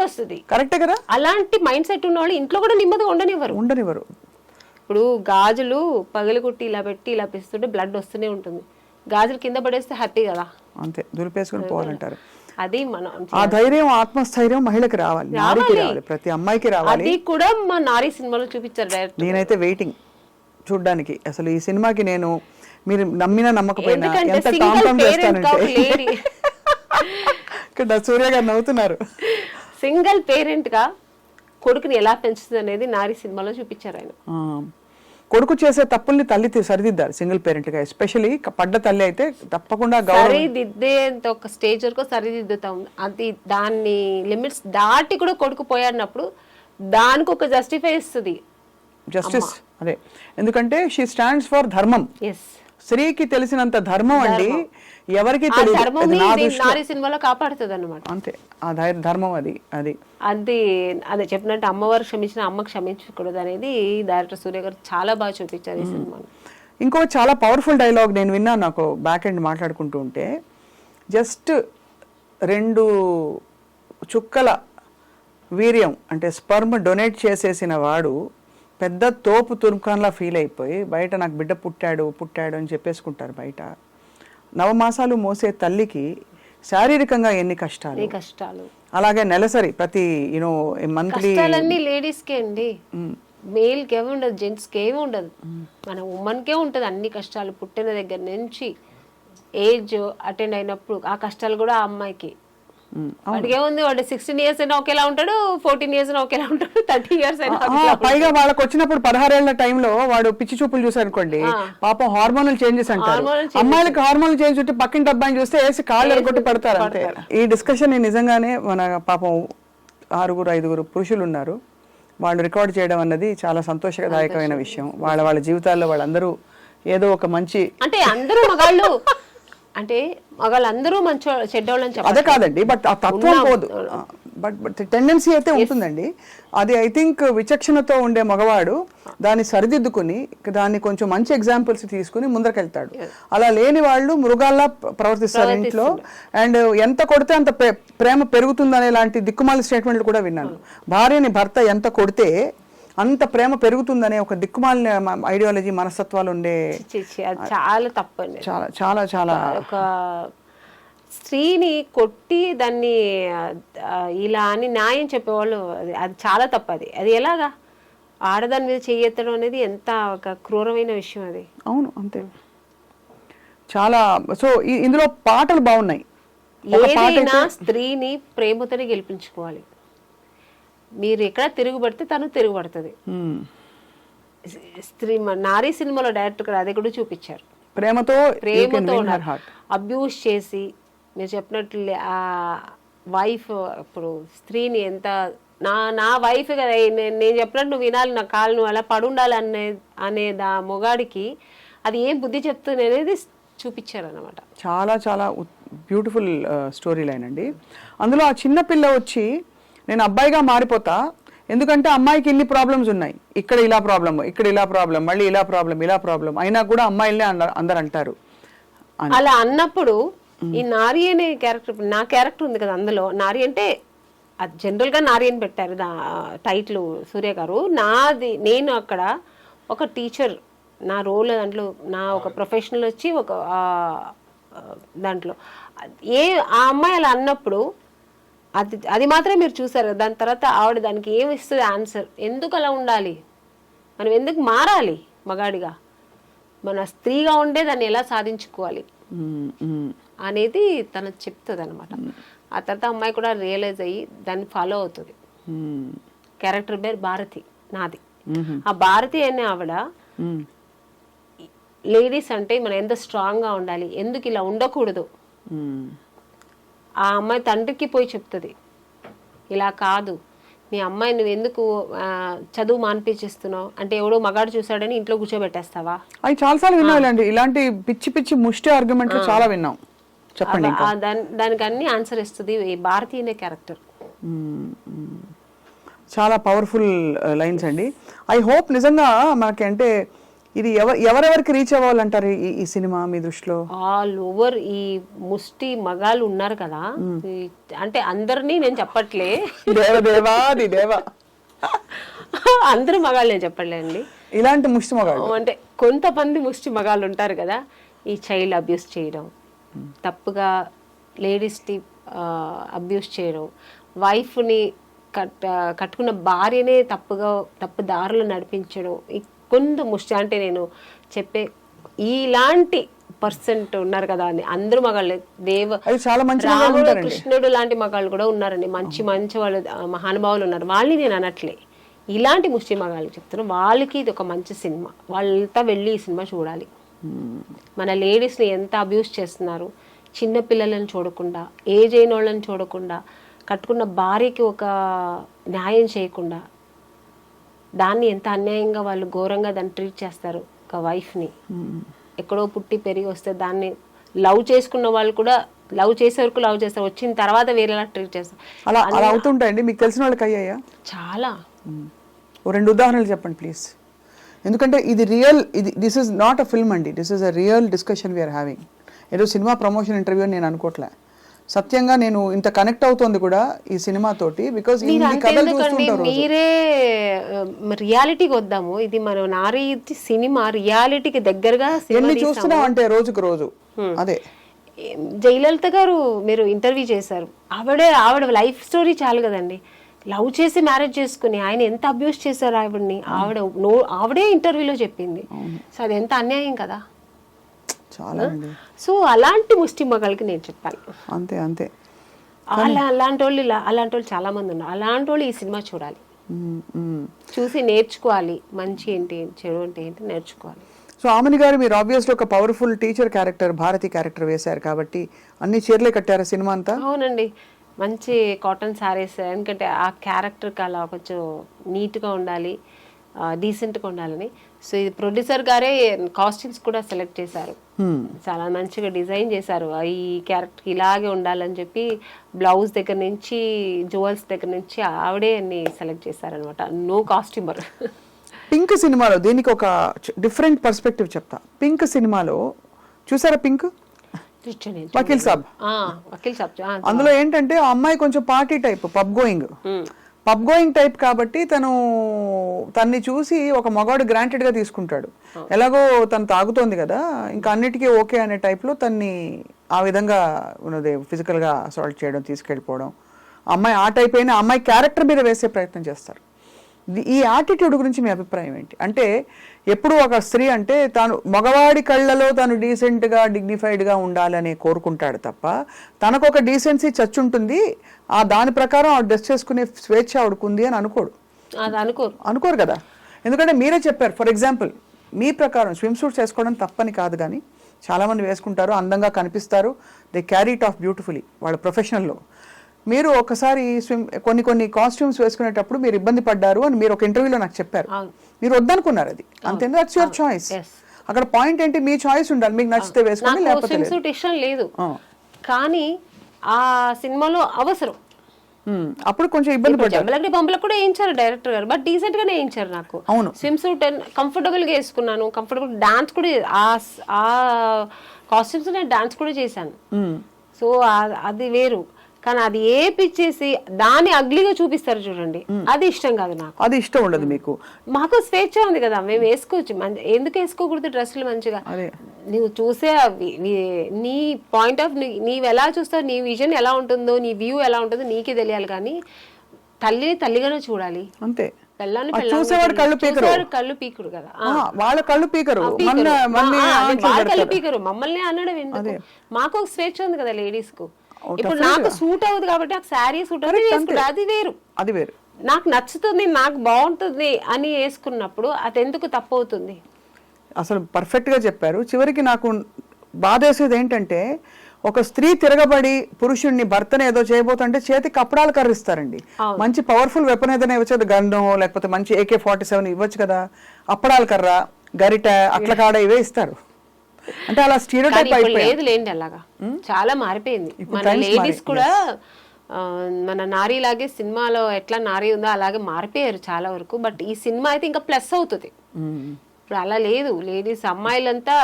వస్తుంది. కరెక్టే కదా. అలాంటి మైండ్ సెట్ ఉన్న వాళ్ళు ఇంట్లో కూడా నెమ్మదిగా ఉండనివ్వరు. ఇప్పుడు గాజులు పగలగొట్టి ఇలా పెట్టి ఇలా పిస్తుంటే బ్లడ్ వస్తూనే ఉంటుంది, గాజులు కింద పడేస్తే హ్యాపీ కదా. అంతే, దులిపేసుకుని పోవాలంటారు. అది మనం ఆ ధైర్యం ఆత్మస్థైర్యం మహిళకి రావాలి, నారికి రావాలి, ప్రతి అమ్మాయికి రావాలి. అది కూడా మా నారీ సినిమాలో చూపించారు డైరెక్ట్. నేనైతే వెయిటింగ్ చూడ్డానికి. అసలు ఈ సినిమాకి నేను మీరు నమ్మినా నమ్మకపోయినా ఎంత కాంప్రమైజ్ చేస్తానంటే ఇక్కడ సూర్య గారు నవ్వుతున్నారు. సింగిల్ పేరెంట్ గా కొడుకుని ఎలా పెంచుతుంది అనేది నారీ సినిమాలో చూపించారు ఆయన. కొడుకు చేసే తప్పుల్ని తల్లి సరిదిద్దారు సింగిల్ పేరెంట్ గా. ఎస్పెషల్లీ పడ్డ తల్లి అయితే తప్పకుండా సరిదిద్దేంత ఒక స్టేజ్ వరకు సరిదిద్దుతాం. అది దాన్ని లిమిట్స్ దాటి కూడా కొడుకు పోయాడినప్పుడు దానికి ఒక జస్టిఫై ఇస్తుంది జస్టిస్. అదే, ఎందుకంటే షీ స్టాండ్స్ ఫర్ ధర్మం. స్త్రీకి తెలిసినంత ధర్మం అండి ఎవరికి నారీ సినిమాలో కాపాడుతుంది అన్నమాట. అంతే, ఆ ధర్మం అది అది అది అదే చెప్పినట్టు అమ్మవారు క్షమించిన అమ్మ క్షమించకూడదు అనేది డైరెక్టర్ సూర్య గారు చాలా బాగా చూపించారు ఈ సినిమాలో. ఇంకో చాలా పవర్ఫుల్ డైలాగ్ నేను విన్నాను, నాకు బ్యాక్ ఎండ్ మాట్లాడుకుంటూ ఉంటే. జస్ట్ 2 చుక్కల వీర్యం అంటే స్పర్మ్ డొనేట్ చేసేసిన వాడు పెద్ద తోపు తుర్కాన్లా ఫీల్ అయిపోయి బయట నాకు బిడ్డ పుట్టాడు అని చెప్పేసుకుంటారు బయట. 9 మాసాలు మోసే తల్లికి శారీరకంగా ఎన్ని కష్టాలు, అలాగే నెలసరి ప్రతి మంత్లీ లేడీస్ కే అండి, మేల్ కి ఏమి ఉండదు, జెంట్స్ కి ఏమి ఉండదు, మన ఉమెన్ కే ఉంటది అన్ని కష్టాలు. పుట్టిన దగ్గర నుంచి ఏజ్ అటెండ్ అయినప్పుడు ఆ కష్టాలు కూడా ఆ అమ్మాయికి. వాడికి ఏముంది, వాడు 16 years అయినా ఒకేలా ఉంటాడు, 14 years అయినా ఒకేలా ఉంటాడు, 30 years అయినా. పైగా వాళ్ళకి వచ్చినప్పుడు 16 ఏళ్ల టైంలో వాడు పిచ్చి చూపులు చూసారు అనుకోండి, పాపం హార్మోనల్ చేంజెస్ అంటారు. అమ్మాయిలకి హార్మోనల్ చేంజ్ ఉంటే పక్కింటి అబ్బాయిని చూస్తే వేసి కాళ్ళు ఎరగొట్టి పడతారు అంతే. ఈ డిస్కషన్ నిజంగానే మన పాపం 6-5 పురుషులు ఉన్నారు, వాళ్ళు రికార్డ్ చేయడం అన్నది చాలా సంతోషదాయకమైన విషయం. వాళ్ళ జీవితాల్లో వాళ్ళందరూ ఏదో ఒక మంచి, అంటే అందరూ మగాళ్ళు అంటే మగాళ్ళందరూ మంచి చెడ్డోళ్ళని చెప్పాలి, అదే కాదండి. బట్ ఆ తత్వం పోదు, బట్ టెండెన్సీ అయితే ఉంటుందండి. అది ఐ థింక్ విచక్షణతో ఉండే మగవాడు దాన్ని సరిదిద్దుకుని దాన్ని కొంచెం మంచి ఎగ్జాంపుల్స్ తీసుకుని ముందరకెళ్తాడు. అలా లేని వాళ్ళు మృగాల్లా ప్రవర్తిస్తారు ఇంట్లో. అండ్ ఎంత కొడితే అంత ప్రేమ పెరుగుతుందనే లాంటి దిక్కుమాలి స్టేట్మెంట్లు కూడా విన్నాను. భార్యని భర్త ఎంత కొడితే అంత ప్రేమ పెరుగుతుందనే ఒక దిక్కుమాలిన ఐడియాలజీ మనస్తత్వాలు ఉండే, చాలా తప్పండి. చాలా చాలా చాలా ఒక స్త్రీని కొట్టి దాన్ని ఇలా అని న్యాయం చెప్పేవాళ్ళు, అది చాలా తప్పది. అది ఎలాగా ఆడదాని మీద చేయెత్తడం అనేది ఎంత ఒక క్రూరమైన విషయం అది. అవును, అంతే. చాలా. సో ఇందులో పాటలు బాగున్నాయి. ఏదైనా స్త్రీని ప్రేమతోనే గెలిపించుకోవాలి. మీరు ఎక్కడ తిరుగుబడితే తను తిరుగుబడుతుంది. స్త్రీ నారీ సినిమాలో డైరెక్టర్ గారు అది కూడా చూపించారు. ప్రేమతో అబ్యూస్ చేసి మీరు చెప్పినట్లు ఆ వైఫ్ ఇప్పుడు స్త్రీని ఎంత నా వైఫ్ కదా, నేను చెప్పినట్టు నువ్వు వినాలి, నా కాళ్ళు నువ్వు అలా పడుండాలి అనే మొగాడికి అది ఏం బుద్ధి చెప్తుంది అనేది చూపించారనమాట. చాలా చాలా బ్యూటిఫుల్ స్టోరీ లైన్ అండి. అందులో ఆ చిన్న పిల్ల వచ్చి నేను అబ్బాయిగా మారిపోతా, ఎందుకంటే అమ్మాయికి ఇన్ని ప్రాబ్లమ్స్ ఉన్నాయి, ఇక్కడ ఇలా ప్రాబ్లమ్, ఇక్కడ ఇలా ప్రాబ్లం, మళ్ళీ ఇలా ప్రాబ్లం, అయినా కూడా అమ్మాయిలనే అందరు అంటారు. అలా అన్నప్పుడు ఈ నారి అనే క్యారెక్టర్, నా క్యారెక్టర్ ఉంది కదా అందులో, నారి అంటే అది జనరల్గా నారి అని పెట్టారు టైటిల్ సూర్య గారు. నేను అక్కడ ఒక టీచర్, నా రోల్ దాంట్లో నా ఒక ప్రొఫెషనల్ వచ్చి ఒక దాంట్లో ఆ అమ్మాయి అలా అన్నప్పుడు అది మాత్రమే మీరు చూసారు. దాని తర్వాత ఆవిడ దానికి ఏమి ఇస్తుంది ఆన్సర్, ఎందుకు అలా ఉండాలి, మనం ఎందుకు మారాలి మగాడిగా, మన స్త్రీగా ఉండే దాన్ని ఎలా సాధించుకోవాలి అనేది తను చెప్తుంది అనమాట. ఆ తర్వాత అమ్మాయి కూడా రియలైజ్ అయ్యి దాన్ని ఫాలో అవుతుంది. క్యారెక్టర్ పేరు భారతి నాది. ఆ భారతి అనే ఆవిడ లేడీస్ అంటే మనం ఎంత స్ట్రాంగ్గా ఉండాలి, ఎందుకు ఇలా ఉండకూడదు, ఆ అమ్మాయి తండ్రికి పోయి చెప్తుంది, ఇలా కాదు మీ అమ్మాయి నువ్వు ఎందుకు చదువు మానిపించేస్తున్నావు అంటే, ఎవడో మగాడు చూసాడని ఇంట్లో కూర్చోబెట్టేస్తావా? అవి చాలాసార్లు విన్నాం ఇలాంటి పిచ్చి పిచ్చి ముష్టి ఆర్గ్యుమెంట్లు చాలా విన్నాం. చెప్పండి. దానికి అన్ని ఆన్సర్ ఇస్తుంది ఈ భారతి అనే క్యారెక్టర్. చాలా పవర్ఫుల్ లైన్స్ అండి. ఐ హోప్ నిజంగా మనకి అంటే ఇది ఎవరెవరికి రీచ్ అవ్వాలంటారు ఈ సినిమా మీ దృష్టిలో? ఆల్ ఓవర్ ఈ ముష్టి మగాళ్ళు ఉన్నారు కదా, అంటే అందరినీ నేను చెప్పట్లే, అందరూ మగాళ్ళు నేను చెప్పట్లేండి, ఇలాంటి ముష్టి మగాళ్ళు అంటే కొంతమంది ముష్టి మగాళ్ళు ఉంటారు కదా, ఈ చైల్డ్ అబ్యూస్ చేయడం, తప్పుగా లేడీస్ని అబ్యూస్ చేయడం, వైఫ్ని కట్టుకున్న భార్యనే తప్పు దారులు నడిపించడం, కొంత ముష్టి అంటే నేను చెప్పే ఇలాంటి పర్సెంట్ ఉన్నారు కదా అని అందరూ మగాళ్ళు, రాముడు కృష్ణుడు లాంటి మగాళ్ళు కూడా ఉన్నారండి, మంచి వాళ్ళు మహానుభావులు ఉన్నారు, వాళ్ళని నేను అనట్లే, ఇలాంటి ముష్టి మగాళ్ళు చెప్తున్నారు, వాళ్ళకి ఇది ఒక మంచి సినిమా, వాళ్ళంతా వెళ్ళి ఈ సినిమా చూడాలి. మన లేడీస్ని ఎంత అబ్యూస్ చేస్తున్నారు, చిన్న పిల్లలను చూడకుండా, ఏజ్ అయిన వాళ్ళని చూడకుండా, కట్టుకున్న భార్యకి ఒక న్యాయం చేయకుండా, దాన్ని ఎంత అన్యాయంగా వాళ్ళు ఘోరంగా దాన్ని ట్రీట్ చేస్తారు. ఒక వైఫ్ని ఎక్కడో పుట్టి పెరిగి వస్తే దాన్ని లవ్ చేసుకున్న వాళ్ళు కూడా లవ్ చేసే వరకు లవ్ చేస్తారు, వచ్చిన తర్వాత వేరేలా ట్రీట్ చేస్తారు. అలా అవుతుంటాయండి. మీకు తెలిసిన వాళ్ళకి అయ్యాయా? చాలా. ఓ 2 ఉదాహరణలు చెప్పండి ప్లీజ్. ఎందుకంటే ఇది this is not a film అండి, this is a real discussion we are having. ఏదో సినిమా ప్రమోషన్ ఇంటర్వ్యూ అని నేను అనుకోవట్లే, సత్యంగా నేను ఇంత కనెక్ట్ అవుతోంది కూడా ఈ సినిమా తోటి, బికాజ్ మీరే రియాలిటీకి వద్దాము, ఇది మనం నారీ సినిమా రియాలిటీకి దగ్గరగా ఎన్ని చూస్తున్నాం అంటే రోజుకు రోజు. అదే జయలలిత గారు మీరు ఇంటర్వ్యూ చేశారు, ఆవిడ లైఫ్ స్టోరీ చాలు కదండి, లవ్ చేసి మ్యారేజ్ చేసుకుని ఆయన ఎంత అబ్యూస్ చేశారు ఆవిడని, ఆవిడే ఇంటర్వ్యూలో చెప్పింది. సో అది ఎంత అన్యాయం కదా. సో అలాంటి ముష్టి మగాళ్ళకి నేను చెప్పాను. అంతే అంతే. అలాంటి వాళ్ళు చాలా మంది ఉన్నారు. అలాంటి వాళ్ళు ఈ సినిమా చూడాలి, చూసి నేర్చుకోవాలి, మంచి ఏంటి చెడు ఏంటి నేర్చుకోవాలి. సో ఆమెని గారు మీరు ఆబ్వియస్లీ ఒక powerful teacher character, Bharathi character వేశారు కాబట్టి అన్ని చీరలే కట్టారా సినిమా అంతా? అవునండి, మంచి కాటన్ శారీస్, ఎందుకంటే ఆ క్యారెక్టర్కి అలా కొంచెం నీట్గా ఉండాలి, డీసెంట్గా ఉండాలని. సో ఇది ప్రొడ్యూసర్ గారే కాస్ట్యూమ్స్ కూడా సెలెక్ట్ చేశారు, చాలా మంచిగా డిజైన్ చేశారు, ఈ క్యారెక్టర్ ఇలాగే ఉండాలని చెప్పి బ్లౌజ్ దగ్గర నుంచి జ్యువెల్స్ దగ్గర నుంచి ఆవిడే అన్ని సెలెక్ట్ చేశారనమాట. No costumer. పింక్ సినిమాలో దీనికి ఒక డిఫరెంట్ పర్స్పెక్టివ్ చెప్తా. పింక్ సినిమాలో చూసారా, పింక్ వకీల్ సాబ్, అందులో ఏంటంటే ఆ అమ్మాయి కొంచెం party type, pub going type కాబట్టి తన్ని చూసి ఒక మగాడు గ్రాంటెడ్ గా తీసుకుంటాడు, ఎలాగో తను తాగుతోంది కదా ఇంకా అన్నిటికీ ఓకే అనే టైప్ లో తన్ని ఆ విధంగా ఉన్నది ఫిజికల్ గా అసాల్ట్ చేయడం, తీసుకెళ్ళిపోవడం. అమ్మాయి ఆ టైప్ అయినా అమ్మాయి క్యారెక్టర్ మీద వేసే ప్రయత్నం చేస్తారు. ఈ యాటిట్యూడ్ గురించి మీ అభిప్రాయం ఏంటి? అంటే ఎప్పుడు ఒక స్త్రీ అంటే తాను మగవాడి కళ్ళలో తను డీసెంట్గా డిగ్నిఫైడ్గా ఉండాలని కోరుకుంటాడు తప్ప తనకు ఒక డీసెన్సీ చచ్చుంటుంది, ఆ దాని ప్రకారం ఆవిడ డ్రెస్ చేసుకునే స్వేచ్ఛ ఆవిడకుంది అని అనుకోరు కదా. ఎందుకంటే మీరే చెప్పారు, ఫర్ ఎగ్జాంపుల్ మీ ప్రకారం స్విమ్ సూట్స్ వేసుకోవడం తప్పని కాదు, కానీ చాలామంది వేసుకుంటారు, అందంగా కనిపిస్తారు, they carry it of beautifully వాళ్ళ ప్రొఫెషనల్లో. మీరు ఒకసారి కొన్ని కాస్ట్యూమ్స్ వేసుకునేటప్పుడు మీరు ఇబ్బంది పడ్డారు అని మీరు ఒక ఇంటర్వ్యూలో నాకు చెప్పారు. మీరు వద్దనుకున్నారు, అది అంతే, దట్స్ యువర్ చాయిస్. అక్కడ పాయింట్ ఏంటి, మీ చాయిస్ ఉండాలి, మీకు నచ్చితే వేసుకోండి లేకపోతే లేదు. స్విమ్ ఇష్టం లేదు, కానీ ఆ సినిమాలో అవసరం. అప్పుడు కొంచెం ఇబ్బంది పడ్డారు. పంపలకు కూడా వేయించారు డైరెక్టర్ గారు, బట్ డీసెంట్ గానే వేయించారు. నాకు స్విమ్ సూట్ కంఫర్టబుల్ గా వేసుకున్నాను, కంఫర్టబుల్ డాన్స్ కూడా, ఆ కాస్ట్యూమ్స్ నేను డాన్స్ కూడా చేశాను. సో అది వేరు, కానీ అది ఏపిచ్చేసి దాన్ని అగ్లీగా చూపిస్తారు చూడండి, అది ఇష్టం కాదు నాకు. అది ఇష్టం ఉండదు మీకు. మాకు స్వేచ్ఛ ఉంది కదా, మేము వేసుకోవచ్చు, ఎందుకు వేసుకోకూడదు డ్రెస్సులు మంచిగా. నువ్వు చూసే నీ పాయింట్ ఆఫ్ నీవు ఎలా చూస్తావు, నీ విజన్ ఎలా ఉంటుందో, నీ వ్యూ ఎలా ఉంటుందో నీకే తెలియాలి, కానీ తల్లిని తల్లిగానే చూడాలి అంతే. చూసేవాడు కళ్ళు పీకుడు కదా, వాళ్ళ కళ్ళు పీకరు, కళ్ళు పీకరు, మమ్మల్ని అనడం ఎందుకు. మాకు ఒక స్వేచ్ఛ ఉంది కదా లేడీస్ కు. ఇప్పుడు నాకు సూట్ అవుతుంది కాబట్టి నాకు శారీ సూట్ అవుతుంది, అది వేరు. అది వేరు, నాకు నచ్చుతుంది, నాకు బాగుంటుంది అని వేసుకున్నప్పుడు అది ఎందుకు తప్పు అవుతుంది? అసలు పర్ఫెక్ట్ గా చెప్పారు. చివరికి నాకు బాధేసేది ఏంటంటే, ఒక స్త్రీ తిరగబడి పురుషుడిని, భర్తను ఏదో చేయబోతుంటే చేతికి కప్పడాలు కర్రిస్తారండి. మంచి పవర్ఫుల్ వెపన్ ఏదైనా ఇవ్వచ్చు, గన్ను లేకపోతే మంచి AK-47 ఇవ్వచ్చు కదా, అప్పడాల కర్ర, గరిట, అట్ల కాడ ఇవే ఇస్తారు. అంటే అలా స్టీరియోటైప్ లేదు లేండి, అలాగా చాలా మారిపోయింది. మన లేడీస్ కూడా మన నారీ లాగే సినిమాలో ఎట్లా నారీ ఉందో అలాగే మారిపోయారు చాలా వరకు. బట్ ఈ సినిమా అయితే ఇంకా ప్లస్ అవుతుంది. ఇప్పుడు అలా లేదు, లేడీస్ అమ్మాయిలంతా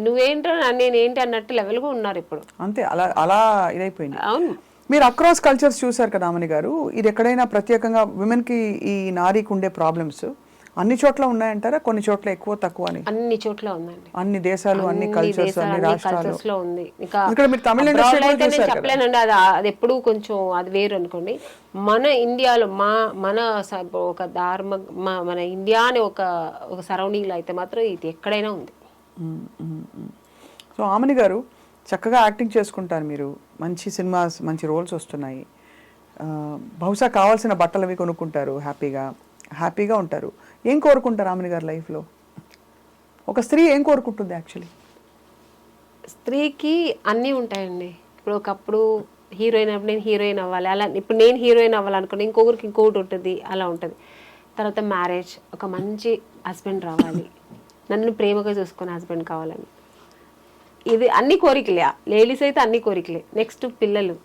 నువ్వేంటో నేనేంటి అన్నట్టు లెవెల్ గా ఉన్నారు ఇప్పుడు. అంతే, అలా అలా ఇదైపోయింది. అవును, మీరు అక్రాస్ కల్చర్స్ చూసారు కదా ఆమని గారు, ఇది ఎక్కడైనా ప్రత్యేకంగా విమెన్ కి ఈ నారీకి ఉండే ప్రాబ్లమ్స్ అన్ని చోట్ల ఉన్నాయంటారా, కొన్ని చోట్ల ఎక్కువ తక్కువ అని? అన్ని చోట్ల ఉందండి, అన్ని దేశాలు, అన్ని కల్చర్స్, అన్ని రాష్ట్రాల్లో ఉంది. ఇక్కడ మీరు తమిళ ఇండస్ట్రీ చెప్పలేనండి, అది ఎప్పుడు కొంచెం అది వేరు అనుకోండి. మన ఇండియాలో మన ఒక మన ఇండియా అనే ఒక సరౌండింగ్ లో అయితే మాత్రం ఇది ఎక్కడైనా ఉంది. సో ఆమని గారు చక్కగా యాక్టింగ్ చేసుకుంటారు, మీరు మంచి సినిమాస్, మంచి రోల్స్ వస్తున్నాయి, బహుశా కావాల్సిన బట్టలు అవి కొనుక్కుంటారు, హ్యాపీగా ఉంటారు. ఏం కోరుకుంటారు ఆమని గారు లైఫ్లో? ఒక స్త్రీ ఏం కోరుకుంటుంది యాక్చువల్లీ? స్త్రీకి అన్నీ ఉంటాయండి. ఇప్పుడు ఒకప్పుడు హీరోయిన్ అప్పుడు నేను హీరోయిన్ అవ్వాలి, అలా ఇప్పుడు నేను హీరోయిన్ అవ్వాలనుకుని ఇంకొకరికి ఇంకొకటి ఉంటుంది, అలా ఉంటుంది. తర్వాత మ్యారేజ్, ఒక మంచి హస్బెండ్ రావాలి, నన్ను ప్రేమగా చూసుకునే హస్బెండ్ కావాలని, ఇది అన్ని కోరికలే. లేడీస్ అయితే అన్ని కోరికలే. నెక్స్ట్ పిల్లలు,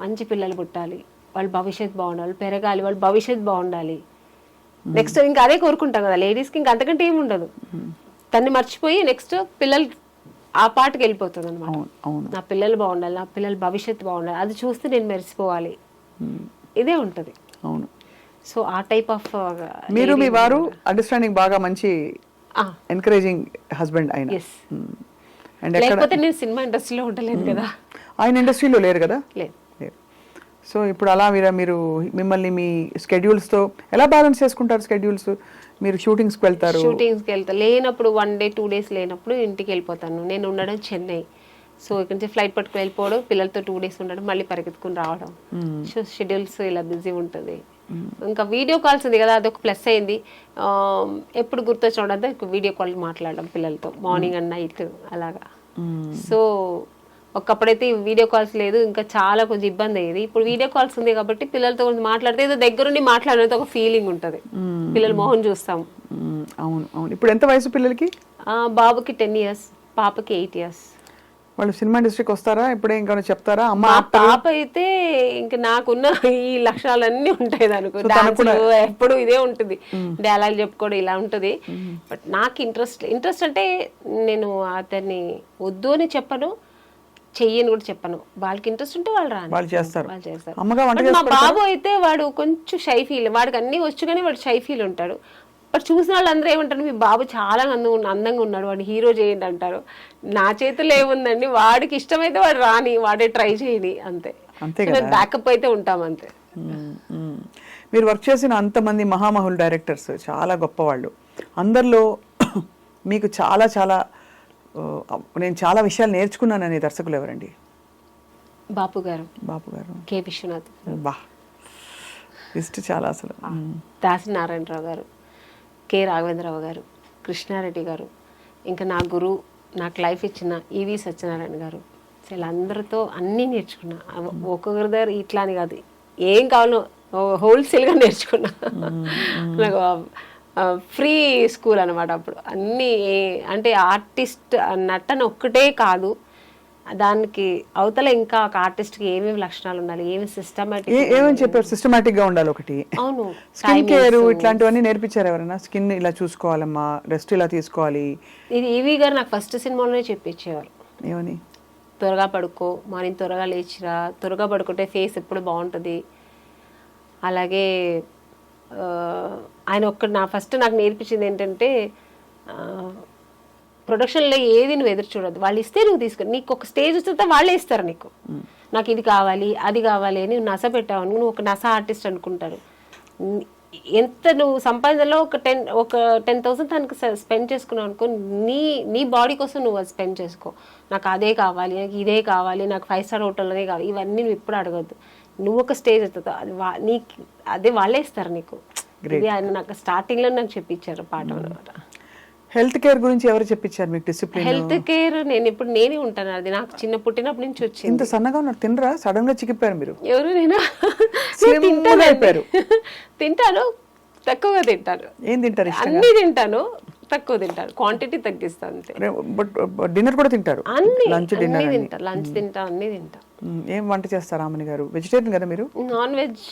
మంచి పిల్లలు పుట్టాలి, వాళ్ళ భవిష్యత్తు బాగుండాలి, పెరగాలి, వాళ్ళ భవిష్యత్తు బాగుండాలి. నెక్స్ట్ ఇంకా అదే కోరుకుంటాం కదా లేడీస్కి, ఇంకా అంతకంటే ఏమి ఉండదు. తన్ని మర్చిపోయి నెక్స్ట్ పిల్లలు ఆ పాటకి వెళ్ళిపోతుంది అనమాట. నా పిల్లలు బాగుండాలి, నా పిల్లల భవిష్యత్తు బాగుండాలి, అది చూస్తే నేను మెరిసిపోవాలి, ఇదే ఉంటుంది. అవును. సో ఆ టైప్ ఆఫ్ మీరు మీ వారు అండర్స్టాండింగ్ బాగా మంచి ఎంకరేజింగ్ హస్బెండ్ ఆయన. లేకపోతే నేను సినిమా ఇండస్ట్రీలో ఉండలేను కదా. ఆయన ఇండస్ట్రీలో లేరు కదా. లేదు. సో ఇప్పుడు అలా మీరు మిమ్మల్ని మీ స్కెడ్యూల్స్తో ఎలా బ్యాలెన్స్ చేసుకుంటారు? స్కెడ్యూల్స్, మీరు షూటింగ్స్కి వెళ్తారు? షూటింగ్స్కి వెళ్తాను, లేనప్పుడు 1 day 2 days లేనప్పుడు ఇంటికి వెళ్ళిపోతాను. నేను ఉండడం చెన్నై, సో ఇక్కడ నుంచి ఫ్లైట్ పట్టుకుని వెళ్ళిపోవడం, పిల్లలతో 2 days ఉండడం, మళ్ళీ పరిగెత్తుకుని రావడం. సో షెడ్యూల్స్ ఇలా బిజీ ఉంటుంది. ఇంకా వీడియో కాల్స్ ఉంది కదా, అదొక ప్లస్ అయింది. ఎప్పుడు గుర్తొచ్చినప్పుడంతా వీడియో కాల్ మాట్లాడడం పిల్లలతో, మార్నింగ్ అండ్ నైట్ అలాగా. సో ఒకప్పుడైతే వీడియో కాల్స్ లేదు, ఇంకా చాలా కొంచెం ఇబ్బంది అయ్యేది. ఇప్పుడు వీడియో కాల్స్ ఉంది కాబట్టి పిల్లలతో కొంచెం మాట్లాడితే ఏదో దగ్గరుండి మాట్లాడినంత ఒక ఫీలింగ్ ఉంటుంది, పిల్లల మొహం చూస్తాం. అవును అవును. ఇప్పుడు ఎంత వయసు పిల్లలకి? బాబుకి 10 years, పాపకి 8 years. వాళ్ళు సినిమా ఇండస్ట్రీకి వస్తారా? ఇప్పుడే ఇంకా చెప్తారా? మా పాప అయితే ఇంకా నాకున్న ఈ లక్షణాలన్నీ ఉంటాయి అనుకో, ఎప్పుడు ఇదే ఉంటుంది, డైలాగ్ చెప్పుకోవడం ఇలా ఉంటుంది. బట్ నాకు ఇంట్రెస్ట్ అంటే నేను అతన్ని వద్దు అని చెప్పను, చెయ్యని కూడా చెప్పను. వాళ్ళకి ఇంట్రెస్ట్ ఉంటే వాళ్ళు రాని వాళ్ళు చేస్తారు. మా బాబు అయితే వాడు కొంచెం షై ఫీల్, వాడికి అన్ని వచ్చు కానీ వాడు షై ఫీల్ ఉంటాడు. బట్ చూసిన వాళ్ళందరూ ఏమంటారు, మీ బాబు చాలా అందంగా ఉన్నాడు, వాడు హీరో చేయండి అంటారు. నా చేతుల్లో ఏముందండి, వాడికి ఇష్టమైతే వాడు రాని, వాడే ట్రై చేయని, అంతే. బ్యాకప్ అయితే ఉంటాం అంతే. మీరు వర్క్ చేసిన అంతమంది మహామహుల్ డైరెక్టర్స్ చాలా గొప్పవాళ్ళు, అందరిలో మీకు చాలా చాలా నేను చాలా విషయాలు నేర్చుకున్నాననే దర్శకులు ఎవరండి? బాపు గారు, కె. విశ్వనాథ్, బా లిస్ట్ చాలా అసలు. దాసి నారాయణరావు గారు, కె. రాఘవేంద్రరావు గారు, కృష్ణారెడ్డి గారు, ఇంకా నా గురువు, నాకు లైఫ్ ఇచ్చిన ఈవి సత్యనారాయణ గారు, అసలు అందరితో అన్నీ నేర్చుకున్నా. ఒక్కొక్కరి దగ్గర ఇట్లా అని కాదు, ఏం కావాలో హోల్సేల్గా నేర్చుకున్నా. నాకు ఫ్రీ స్కూల్ అనమాట అప్పుడు. అన్నీ అంటే ఆర్టిస్ట్ నటన ఒక్కటే కాదు, దానికి అవతల ఇంకా ఒక ఆర్టిస్ట్కి ఏమేమి లక్షణాలు ఉండాలి, ఏమి సిస్టమేటిక్, ఏమని చెప్పారు? సిస్టమేటిక్ గా ఉండాలి ఒకటి. అవును, స్కిన్ కేర్ ఇట్లాంటివన్నీ నేర్పించారు ఎవరైనా? స్కిన్ ఇలా చూసుకోవాలమ్మా, రెస్ట్ ఇలా తీసుకోవాలి. ఇది ఈవీ గారు నాకు ఫస్ట్ సినిమాలోనే చెప్పించేవారు. ఏమని? త్వరగా పడుకో, మార్నింగ్ త్వరగా లేచిరా, త్వరగా పడుకుంటే ఫేస్ ఎప్పుడు బాగుంటుంది. అలాగే ఆయన ఫస్ట్ నాకు నేర్పించింది ఏంటంటే, ప్రొడక్షన్లో ఏది నువ్వు ఎదురు చూడద్దు, వాళ్ళు ఇస్తే నువ్వు తీసుకో. నీకు ఒక స్టేజ్ వస్తే వాళ్ళే ఇస్తారు నీకు. నాకు ఇది కావాలి అది కావాలి అని నస పెట్టావు, నువ్వు ఒక నస ఆర్టిస్ట్ అనుకుంటారు. ఎంత నువ్వు సంపాదనలో ఒక 10,000 దానికి స్పెండ్ చేసుకున్నావు అనుకో, నీ బాడీ కోసం నువ్వు అది స్పెండ్ చేసుకో. నాకు అదే కావాలి, నాకు ఇదే కావాలి, నాకు 5 స్టార్ హోటల్లోనే కావాలి, ఇవన్నీ నువ్వు ఎప్పుడు అడగద్దు. నువ్వు ఒక స్టేజ్ అవుతుంది, అదే వాళ్ళే ఇస్తారు నీకు. ఇది ఆయన నాకు స్టార్టింగ్లో నాకు చెప్పించారు పాఠం అనమాట. హెల్త్ కేర్ గురించి ఎవరు చెప్పించారు మీకు? డిసిప్లిన్ హెల్త్ కేర్ నేనే ఉంటాను. అది నాకు పుట్టినప్పటి నుంచి వచ్చింది. ఇంత సన్నగా ఉన్నారు, తినరా? సడన్ గా చిక్కిపోయారు మీరు. ఎవరు? నేను తింటాను, తక్కువగా తింటాను. ఏం తింటారు? అన్ని తింటాను, తక్కువ తింటాను, క్వాంటిటీ తగ్గిస్తాను అంతే. బట్ డిన్నర్ కూడా తింటారు? లంచ్ తింటా, అన్ని తింటా. ఏం వంట చేస్తారు రామణి గారు? వెజిటేరియన్ కదా మీరు? నాన్ వెజ్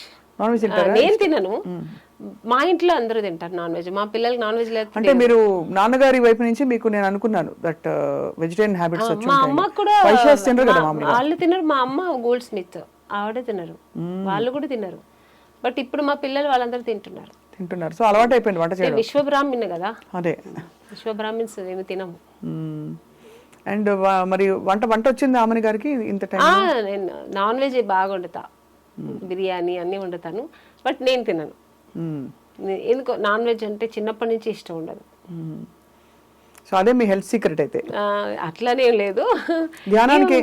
తింటారా? నేను తినను, మా ఇంట్లో అందరూ తింటారు నాన్ వెజ్. మా పిల్లలకి నాన్ వెజ్ లేదు. అంటే మీరు నాన్నగారి వైపు నుంచి మీకు నేను అనుకున్నాను దట్ వెజిటేరియన్ హ్యాబిట్స్ వచ్చి మా అమ్మ కూడా వాళ్ళు తినరు. మా అమ్మ గోల్డ్ స్మిత్, ఆవిడ తినరు, వాళ్ళు కూడా తినరు. బట్ ఇప్పుడు మా పిల్లలు వాళ్ళందరూ తింటున్నారు. సో అలవాటు అయిపోయింది వంట చేయడం. విశ్వబ్రాహ్మణ్ కదా, అదే విశ్వబ్రాహ్మణ్స్ ఏమి తినము. అండ్ మరి వంట వచ్చింది రామణి గారికి ఇంత టైం? నేను నాన్ వెజ్ బాగా వండుతా, బిర్యానీ అన్ని వండుతాను, బట్ నేను తినను. ఎందుకో నాన్ వెజ్ అంటే చిన్నప్పటి నుంచి ఇష్టం ఉండదు. సో అదే మీ హెల్త్ సీక్రెట్ అయితే? అట్లానేం లేదు. ధ్యానానికి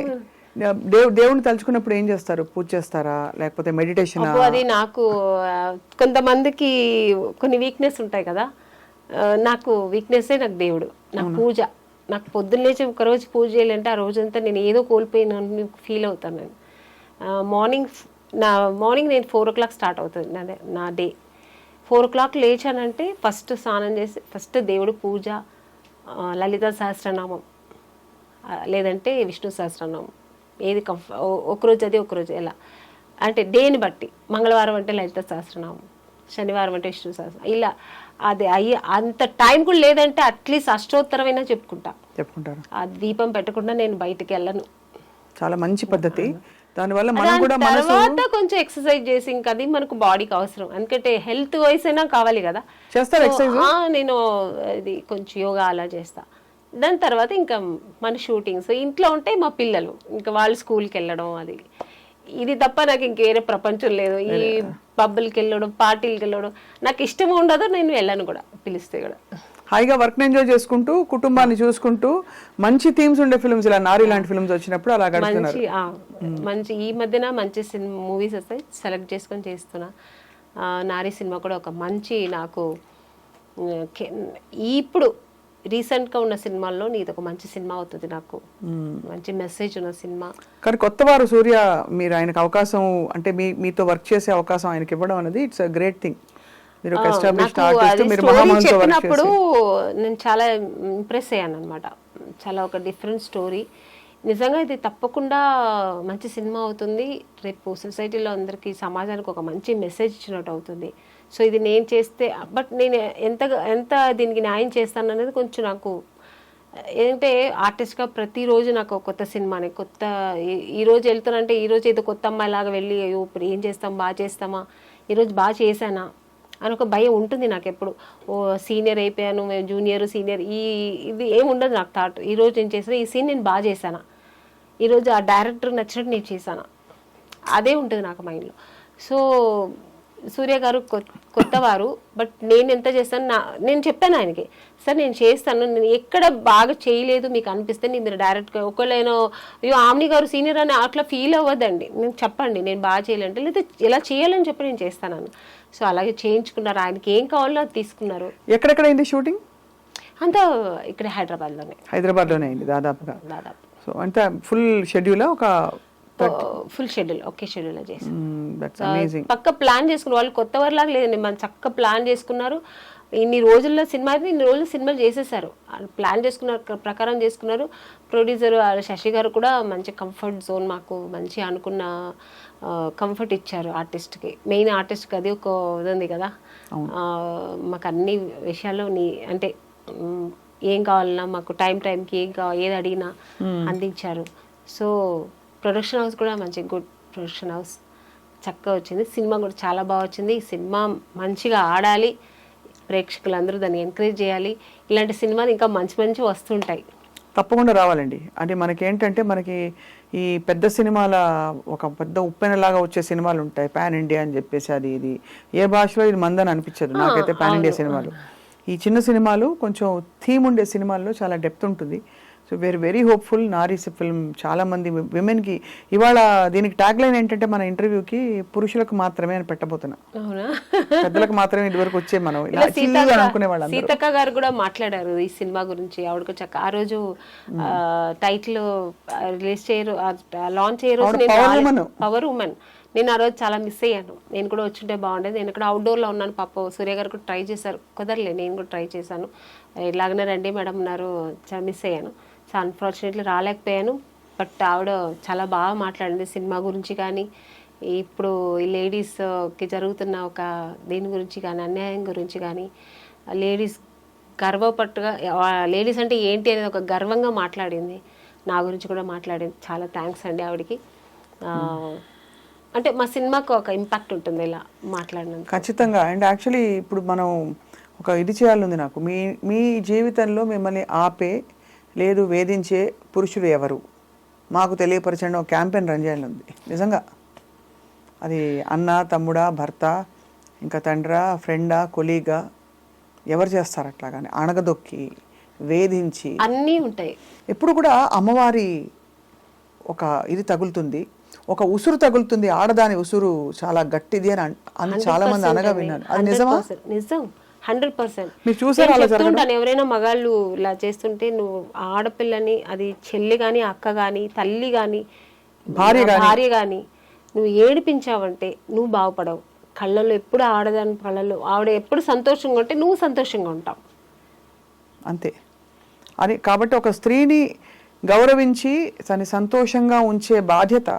దేవుని తలుచుకున్నప్పుడు ఏం చేస్తారు? పూజ చేస్తారా లేకపోతే మెడిటేషన్? అది నాకు కొంతమందికి కొన్ని వీక్నెస్ ఉంటాయి కదా, నాకు వీక్నెస్సే నాకు దేవుడు. నాకు పూజ, నాకు పొద్దున్న లేచి ఒకరోజు పూజ చేయాలంటే ఆ రోజంతా నేను ఏదో కోల్పోయిన ఫీల్ అవుతాను. నేను మార్నింగ్ నేను 4 o'clock స్టార్ట్ అవుతుంది నా డే. 4 o'clock లేచానంటే ఫస్ట్ స్నానం చేసి ఫస్ట్ దేవుడు పూజ, లలిత సహస్రనామం లేదంటే విష్ణు సహస్రనామం, ఏది ఒకరోజు అది ఒకరోజు ఎలా అంటే డేని బట్టి. మంగళవారం అంటే లలిత సహస్రనామం, శనివారం అంటే విష్ణు సహస్రనామం, ఇలా అది అంత టైం కూడా లేదంటే అట్లీస్ట్ అష్టోత్తరమైనా చెప్పుకుంటారు. ఆ దీపం పెట్టకుండా నేను బయటికి వెళ్ళను. చాలా మంచి పద్ధతి. దానివల్ల మనం కూడా తర్వాత కొంచెం ఎక్సర్సైజ్ చేసి, ఇంకా అది మనకు బాడీకి అవసరం, ఎందుకంటే హెల్త్ వైస్ అయినా కావాలి కదా. నేను ఇది కొంచెం యోగా అలా చేస్తా. దాని తర్వాత ఇంకా మన షూటింగ్స్ ఇంట్లో ఉంటే మా పిల్లలు ఇంకా వాళ్ళు స్కూల్కి వెళ్ళడం, అది ఇది తప్ప నాకు ఇంకేరే ప్రపంచం లేదు. ఈ పబ్బులకి వెళ్ళడం, పార్టీలకి వెళ్ళడం నాకు ఇష్టం ఉండదు, నేను వెళ్ళను కూడా, పిలిస్తే కూడా. హాయిగా వర్క్ ఎంజాయ్ చేసుకుంటూ కుటుంబాన్ని చూసుకుంటూ మంచి థీమ్స్ ఉండే ఫిల్మ్స్, ఇలా నారి లాంటి ఫిల్మ్స్ వచ్చినప్పుడు అలా గడుపుతున్నారు. మంచి ఈ మధ్యన మంచి మూవీస్ వస్తాయి, సెలెక్ట్ చేసుకొని చేస్తున్నా. నారి సినిమా కూడా ఒక మంచి నాకు ఇప్పుడు రీసెంట్గా ఉన్న సినిమాల్లో ఇది ఒక మంచి సినిమా అవుతుంది, నాకు మంచి మెసేజ్ ఉన్న సినిమా. కానీ కొత్తవారు సూర్య, మీరు ఆయనకు అవకాశం అంటే మీతో వర్క్ చేసే అవకాశం ఆయనకి ఇవ్వడం అనేది ఇట్స్ అ గ్రేట్ థింగ్. చెప్పినప్పుడు నేను చాలా ఇంప్రెస్ అయ్యాను అనమాట. చాలా ఒక డిఫరెంట్ స్టోరీ. నిజంగా ఇది తప్పకుండా మంచి సినిమా అవుతుంది. రేపు సొసైటీలో అందరికీ, సమాజానికి ఒక మంచి మెసేజ్ ఇచ్చినట్టు అవుతుంది. సో ఇది నేను చేస్తే, బట్ నేను ఎంత దీనికి న్యాయం చేస్తాను అనేది కొంచెం నాకు ఏంటంటే, ఆర్టిస్ట్గా ప్రతిరోజు నాకు కొత్త సినిమాని, కొత్త ఈరోజు వెళ్తానంటే ఈరోజు ఏదో కొత్త అమ్మాయిలాగా వెళ్ళి అయ్యో ఇప్పుడు ఏం చేస్తాం, బాగా చేస్తామా, ఈరోజు బాగా చేశానా అని ఒక భయం ఉంటుంది నాకు ఎప్పుడు. సీనియర్ అయిపోయాను, జూనియర్ సీనియర్ ఇది ఏమి ఉండదు నాకు థాట్. ఈరోజు నేను చేసిన ఈ సీన్ నేను బాగా చేశానా, ఈరోజు ఆ డైరెక్టర్ నచ్చినట్టు నేను చేశానా, అదే ఉంటుంది నాకు మైండ్లో. సో సూర్య గారు కొత్తవారు, బట్ నేను ఎంత చేస్తాను, నేను చెప్పాను ఆయనకి, సార్ నేను చేస్తాను, నేను ఎక్కడ బాగా చేయలేదు మీకు అనిపిస్తే మీరు డైరెక్ట్గా ఒకళ్ళేనో అయ్యో ఆమ్ని గారు సీనియర్ అని అట్లా ఫీల్ అవ్వద్దండి, నేను చెప్పండి నేను బాగా చేయాలంటే, లేదా ఎలా చేయాలని చెప్పి నేను చేస్తాను. సో అలాగే చేయించుకున్నారు, ఆయనకి ఏం కావాలో అది తీసుకున్నారు. ఎక్కడెక్కడ అయింది షూటింగ్? అంతా ఇక్కడ హైదరాబాద్లోనే అయింది దాదాపుగా. సో అంటే ఫుల్ షెడ్యూల్ ఒక ఫుల్ షెడ్యూల్ ఒకే షెడ్యూల్ చేశాను. That's amazing. పక్క ప్లాన్ చేసుకున్నారు వాళ్ళు, కొత్త వారిలాగా లేదండి, మనం చక్కగా ప్లాన్ చేసుకున్నారు. ఇన్ని రోజుల్లో సినిమా అయితే ఇన్ని రోజులు సినిమాలు చేసేసారు, ప్లాన్ చేసుకున్నారు, ప్రకారం చేసుకున్నారు. ప్రొడ్యూసర్ శశి గారు కూడా మంచి కంఫర్ట్ జోన్, మాకు మంచి అనుకున్న కంఫర్ట్ ఇచ్చారు ఆర్టిస్ట్కి. మెయిన్ ఆర్టిస్ట్కి అది ఒక ఇది ఉంది కదా, మాకు అన్ని విషయాల్లో అంటే ఏం కావాలన్నా మాకు టైంకి ఏది అడిగినా అందించారు. సో ప్రొడక్షన్ హౌస్ కూడా మంచి గుడ్ ప్రొడక్షన్ హౌస్, చక్కగా వచ్చింది. సినిమా కూడా చాలా బాగా వచ్చింది. ఈ సినిమా మంచిగా ఆడాలి, ప్రేక్షకులందరూ దాన్ని ఎంకరేజ్ చేయాలి. ఇలాంటి సినిమాలు ఇంకా మంచి మంచి వస్తుంటాయి, తప్పకుండా రావాలండి. అంటే మనకేంటంటే మనకి ఈ పెద్ద సినిమాల ఒక పెద్ద ఉప్పెనలాగా వచ్చే సినిమాలు ఉంటాయి, పాన్ ఇండియా అని చెప్పేసి అది ఇది ఏ భాషలో ఇది మందని అనిపించదు నాకైతే పాన్ ఇండియా సినిమాలు. ఈ చిన్న సినిమాలు కొంచెం థీమ్ ఉండే సినిమాల్లో చాలా డెప్త్ ఉంటుంది. So we are very hopeful. నారీస్ ఫిల్మ్ చాలా మంది విమెన్కి ఇవాళ దీనికి ట్యాగ్ లైన్ ఏంటంటే మన ఇంటర్వ్యూకి పురుషులకు మాత్రమే అని పెట్టబోతున్నా, పెద్దలకు మాత్రమే ఇదివరకు వచ్చే మనం అనుకునే వాళ్ళు. సీతక్క గారు కూడా మాట్లాడారు ఈ సినిమా గురించి. ఆవిడకు చక్క ఆ రోజు టైటిల్ రిలీజ్ చేయరు, లాంచ్ చేయరు, పవర్ ఉమెన్. నేను ఆ రోజు చాలా మిస్ అయ్యాను, నేను కూడా వచ్చుంటే బాగుండేది. నేను ఇక్కడ అవుట్డోర్లో ఉన్నాను, పాప సూర్య గారు కూడా ట్రై చేశారు, కుదరలే, నేను కూడా ట్రై చేశాను. ఇలాగనే రండి మేడం అన్నారు, చాలా మిస్ అయ్యాను. So unfortunately రాలేకపోయాను. బట్ ఆవిడ చాలా బాగా మాట్లాడింది సినిమా గురించి కానీ, ఇప్పుడు ఈ లేడీస్కి జరుగుతున్న ఒక దీని గురించి కానీ, అన్యాయం గురించి కానీ, లేడీస్ గర్వపట్టుగా లేడీస్ అంటే ఏంటి అనేది ఒక గర్వంగా మాట్లాడింది. నా గురించి కూడా మాట్లాడింది. చాలా థ్యాంక్స్ అండి ఆవిడకి. అంటే మా సినిమాకు ఒక ఇంపాక్ట్ ఉంటుంది ఇలా మాట్లాడినందుకు. ఖచ్చితంగా. అండ్ యాక్చువల్లీ ఇప్పుడు మనం ఒక ఇది చేయాలని నాకు, మీ జీవితంలో మిమ్మల్ని ఆపే లేదు వేధించే పురుషుడు ఎవరు మాకు తెలియపరచండి ఒక క్యాంపెయిన్ రన్ చేయాలని ఉంది నిజంగా. అది అన్న, తమ్ముడా, భర్త, ఇంకా తండ్రా, ఫ్రెండా, కొలీగా, ఎవరు చేస్తారు అట్లాగానే అణగదొక్కి వేధించి అన్నీ ఉంటాయి. ఎప్పుడు కూడా అమ్మవారి ఒక ఇది తగులుతుంది, ఒక ఉసురు తగులుతుంది, ఆడదాని ఉసురు చాలా గట్టిది అని చాలా మంది అనగా విన్నాను. అది నిజమా? నిజం, 100%. మీరు చూసారా? చెప్తుంటాను ఎవరైనా మగాళ్ళు ఇలా చేస్తుంటే, నువ్వు ఆడపిల్లని, అది చెల్లి కానీ, అక్క కానీ, తల్లి కానీ, భార్య కానీ నువ్వు ఏడిపించావంటే నువ్వు బాగుపడవు. కళ్ళల్లో ఎప్పుడు ఆడదాని కళ్ళల్లో ఆవిడ ఎప్పుడు సంతోషంగా ఉంటే నువ్వు సంతోషంగా ఉంటావు, అంతే. అది కాబట్టి ఒక స్త్రీని గౌరవించి తను సంతోషంగా ఉంచే బాధ్యత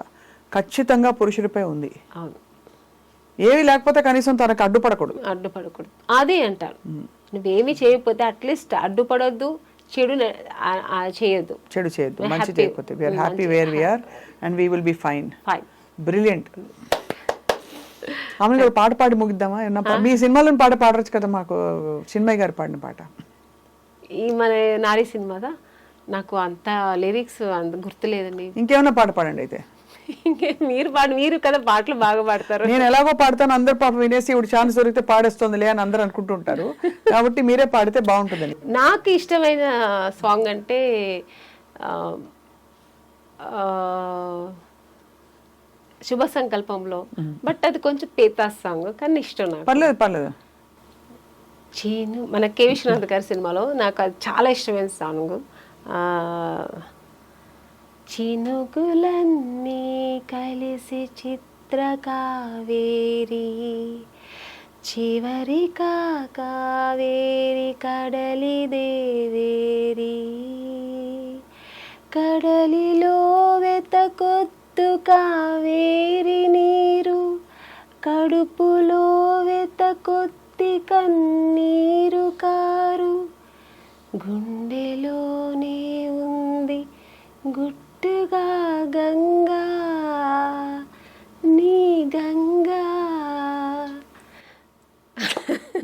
ఖచ్చితంగా పురుషుడిపై ఉంది. అవును, ఏవి లేకపోతే కనీసం తనకు అడ్డుపడకూడదు. అదే అంటారు. నువ్వేమి చేయకపోతే అట్లీస్ట్ అడ్డుపడొద్దు, చెడు చేయొద్దు, మంచి చేయకపోతే. We are happy where we are and we will be fine. Brilliant. ఆమె పాట పాడి ముగిద్దామా? మీ సినిమాలో పాట పాడవచ్చు కదా మాకు, చిన్మయ్య గారు పాడిన పాట. ఈ మన నారీ సినిమాదా నాకు అంత లిరిక్స్ అంత గుర్తులేదండి. ఇంకేమన్నా పాట పాడండి అయితే. మీరు కదా పాటలు బాగా పాడతారు. నేను ఎలాగో పాడతాను, అందరు పాప వినేసి ఇప్పుడు ఛాన్స్ దొరికితే పాడేస్తుందిలే అని అందరు అనుకుంటుంటారు, కాబట్టి మీరే పాడితే బాగుంటుందని. నాకు ఇష్టమైన సాంగ్ అంటే శుభ సంకల్పంలో, బట్ అది కొంచెం పేతాస్ సాంగ్ కానీ ఇష్టం నాకు. పర్లేదు. చీను మన కె విశ్వనాథ్ గారి సినిమాలో నాకు అది చాలా ఇష్టమైన సాంగ్. చినుకులన్నీ కలిసి చిత్రకావేరి, చివరి కావేరి కడలి దేవేరి, కడలిలో వెతకొత్తు కావేరి నీరు, కడుపులో వెతకొత్తి కన్నీరు కారు, గుండెలోనే ఉంది గుట్టుగా గంగా, నీ గంగా.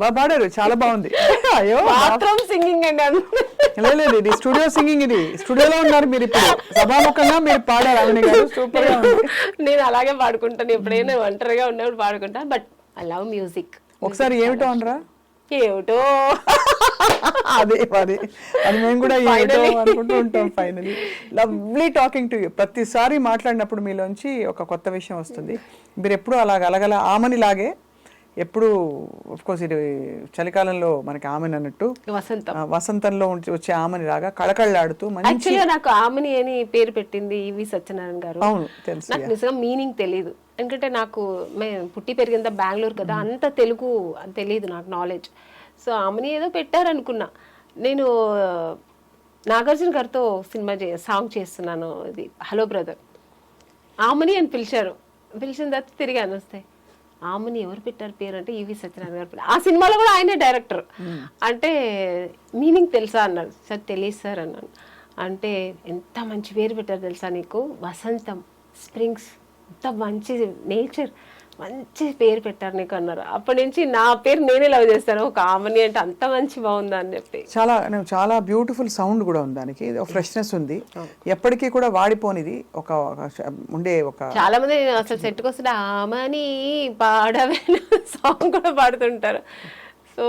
బాగా పాడారు, చాలా బాగుంది. అయ్యో బాత్రూమ్ సింగింగ్ అండి. లేదు, ఇది స్టూడియో సింగింగ్. ఇది స్టూడియోలో ఉన్నారు మీరు, ఇప్పుడు సభాముఖంగా మీరు పాడారు. అవన్నీ గారు సూపర్ గా ఉంది. నేను అలాగే పాడుకుంటాను, ఎప్పుడైనా ఒంటరిగా ఉన్నప్పుడు పాడుకుంటాను. But I love music. ఒకసారి ఏమిటో అనరా? ఏమిటో అదే అది మేము కూడా ఏమిటో అనుకుంటూ ఉంటాం. Finally lovely talking to you. ప్రతిసారి మాట్లాడినప్పుడు మీలోంచి ఒక కొత్త విషయం వస్తుంది. మీరు ఎప్పుడు అలాగ అలగల ఆమని లాగే ఎప్పుడు కోర్స్ ఇది చలికాలంలో మనకి ఆమెని అన్నట్టు వసంతం. వసంతంలో వచ్చే ఆమెని లాగా కళకళలాడుతూ మంచి. యాక్చువల్గా నాకు ఆమెని అని పేరు పెట్టింది ఈవి సత్యనారాయణ గారు. అవును తెలుసు. నాకు నిజంగా మీనింగ్ తెలియదు, ఎందుకంటే నాకు మేము పుట్టి పెరిగిందా బెంగళూరు కదా, అంత తెలుగు తెలియదు నాకు నాలెడ్జ్. సో ఆమెని ఏదో పెట్టారనుకున్నా. నేను నాగార్జున గారితో సినిమా సాంగ్ చేస్తున్నాను, ఇది హలో బ్రదర్. ఆమెని అని పిలిచారు, పిలిచిన తర్వాత తిరిగాను వస్తే ఆమెని ఎవరు పెట్టారు పేరు అంటే ఈవి సత్యనారాయణ గారు పెట్టారు. ఆ సినిమాలో కూడా ఆయనే డైరెక్టర్. అంటే మీనింగ్ తెలుసా అన్నాడు. సార్ తెలియదు సార్ అన్నాను. అంటే ఎంత మంచి పేరు పెట్టారు తెలుసా నీకు, వసంతం, స్ప్రింగ్స్, ఎంత మంచి నేచర్, మంచి పేరు పెట్టారు నీకు అన్నారు. అప్పటి నుంచి నా పేరు నేనే లవ్ చేస్తాను, ఒక ఆమెని అంటే అంత మంచి బాగుందా అని చెప్పి. చాలా బ్యూటిఫుల్ సౌండ్ కూడా ఉంది దానికి, ఫ్రెష్నెస్ ఉంది, ఎప్పటికీ కూడా వాడిపోనిది. ఒక ఉండే ఒక చాలా మంది అసలు సెట్కి వస్తే ఆమెని పాడవే సాంగ్ కూడా పాడుతుంటారు. సో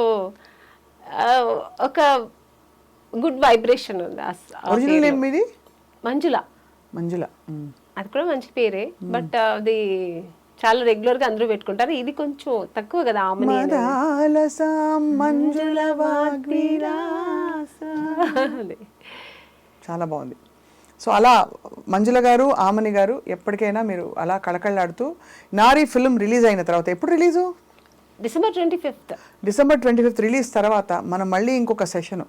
ఒక గుడ్ వైబ్రేషన్ ఉంది. ఒరిజినల్ నేమ్ మీది? మంజుల. మంజుల, అది కూడా మంచి పేరే, బట్ అది చాలా రెగ్యులర్ గా అందరూ పెట్టుకుంటారు. ఇది కొంచెం తక్కువ కదా ఆమెని. చాలా బాగుంది. సో అలా మంజుల గారు, ఆమని గారు ఎప్పటికైనా మీరు అలా కళకళలాడుతూ. నారీ ఫిల్మ్ రిలీజ్ అయిన తర్వాత, ఎప్పుడు release? December 25th. December 25th release తర్వాత మనం మళ్ళీ ఇంకొక సెషను,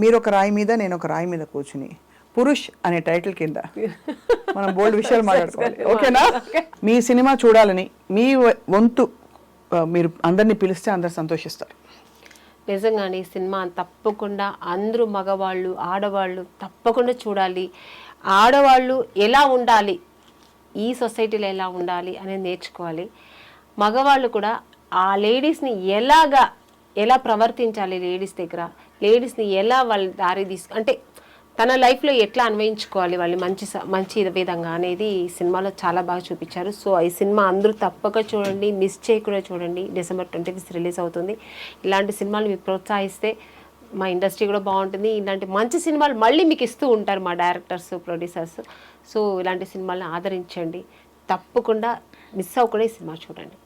మీరు ఒక రాయి మీద నేను ఒక రాయి మీద కూర్చుని పురుష్ అనే టైటిల్ కింద మనం బోల్డ్ విషయాలు మాట్లాడుకోవాలి. ఓకేనా? మీ సినిమా చూడాలని మీ వంతు మీరు అందరినీ పిలిస్తే అందరు సంతోషిస్తారు. నిజంగానే ఈ సినిమా తప్పకుండా అందరూ మగవాళ్ళు ఆడవాళ్ళు తప్పకుండా చూడాలి. ఆడవాళ్ళు ఎలా ఉండాలి, ఈ సొసైటీలో ఎలా ఉండాలి అనేది నేర్చుకోవాలి. మగవాళ్ళు కూడా ఆ లేడీస్ని ఎలా ప్రవర్తించాలి, లేడీస్ దగ్గర లేడీస్ని ఎలా వాళ్ళ దారి అంటే తన లైఫ్లో ఎట్లా అన్వయించుకోవాలి వాళ్ళు మంచి విధంగా అనేది ఈ సినిమాలో చాలా బాగా చూపించారు. సో ఈ సినిమా అందరూ తప్పక చూడండి, మిస్ చేయకుండా చూడండి. డిసెంబర్ 25th రిలీజ్ అవుతుంది. ఇలాంటి సినిమాలు మీరు ప్రోత్సహిస్తే మా ఇండస్ట్రీ కూడా బాగుంటుంది. ఇలాంటి మంచి సినిమాలు మళ్ళీ మీకు ఇస్తూ ఉంటారు మా డైరెక్టర్స్, ప్రొడ్యూసర్స్. సో ఇలాంటి సినిమాలను ఆదరించండి, తప్పకుండా మిస్ అవ్వకుండా ఈ సినిమా చూడండి.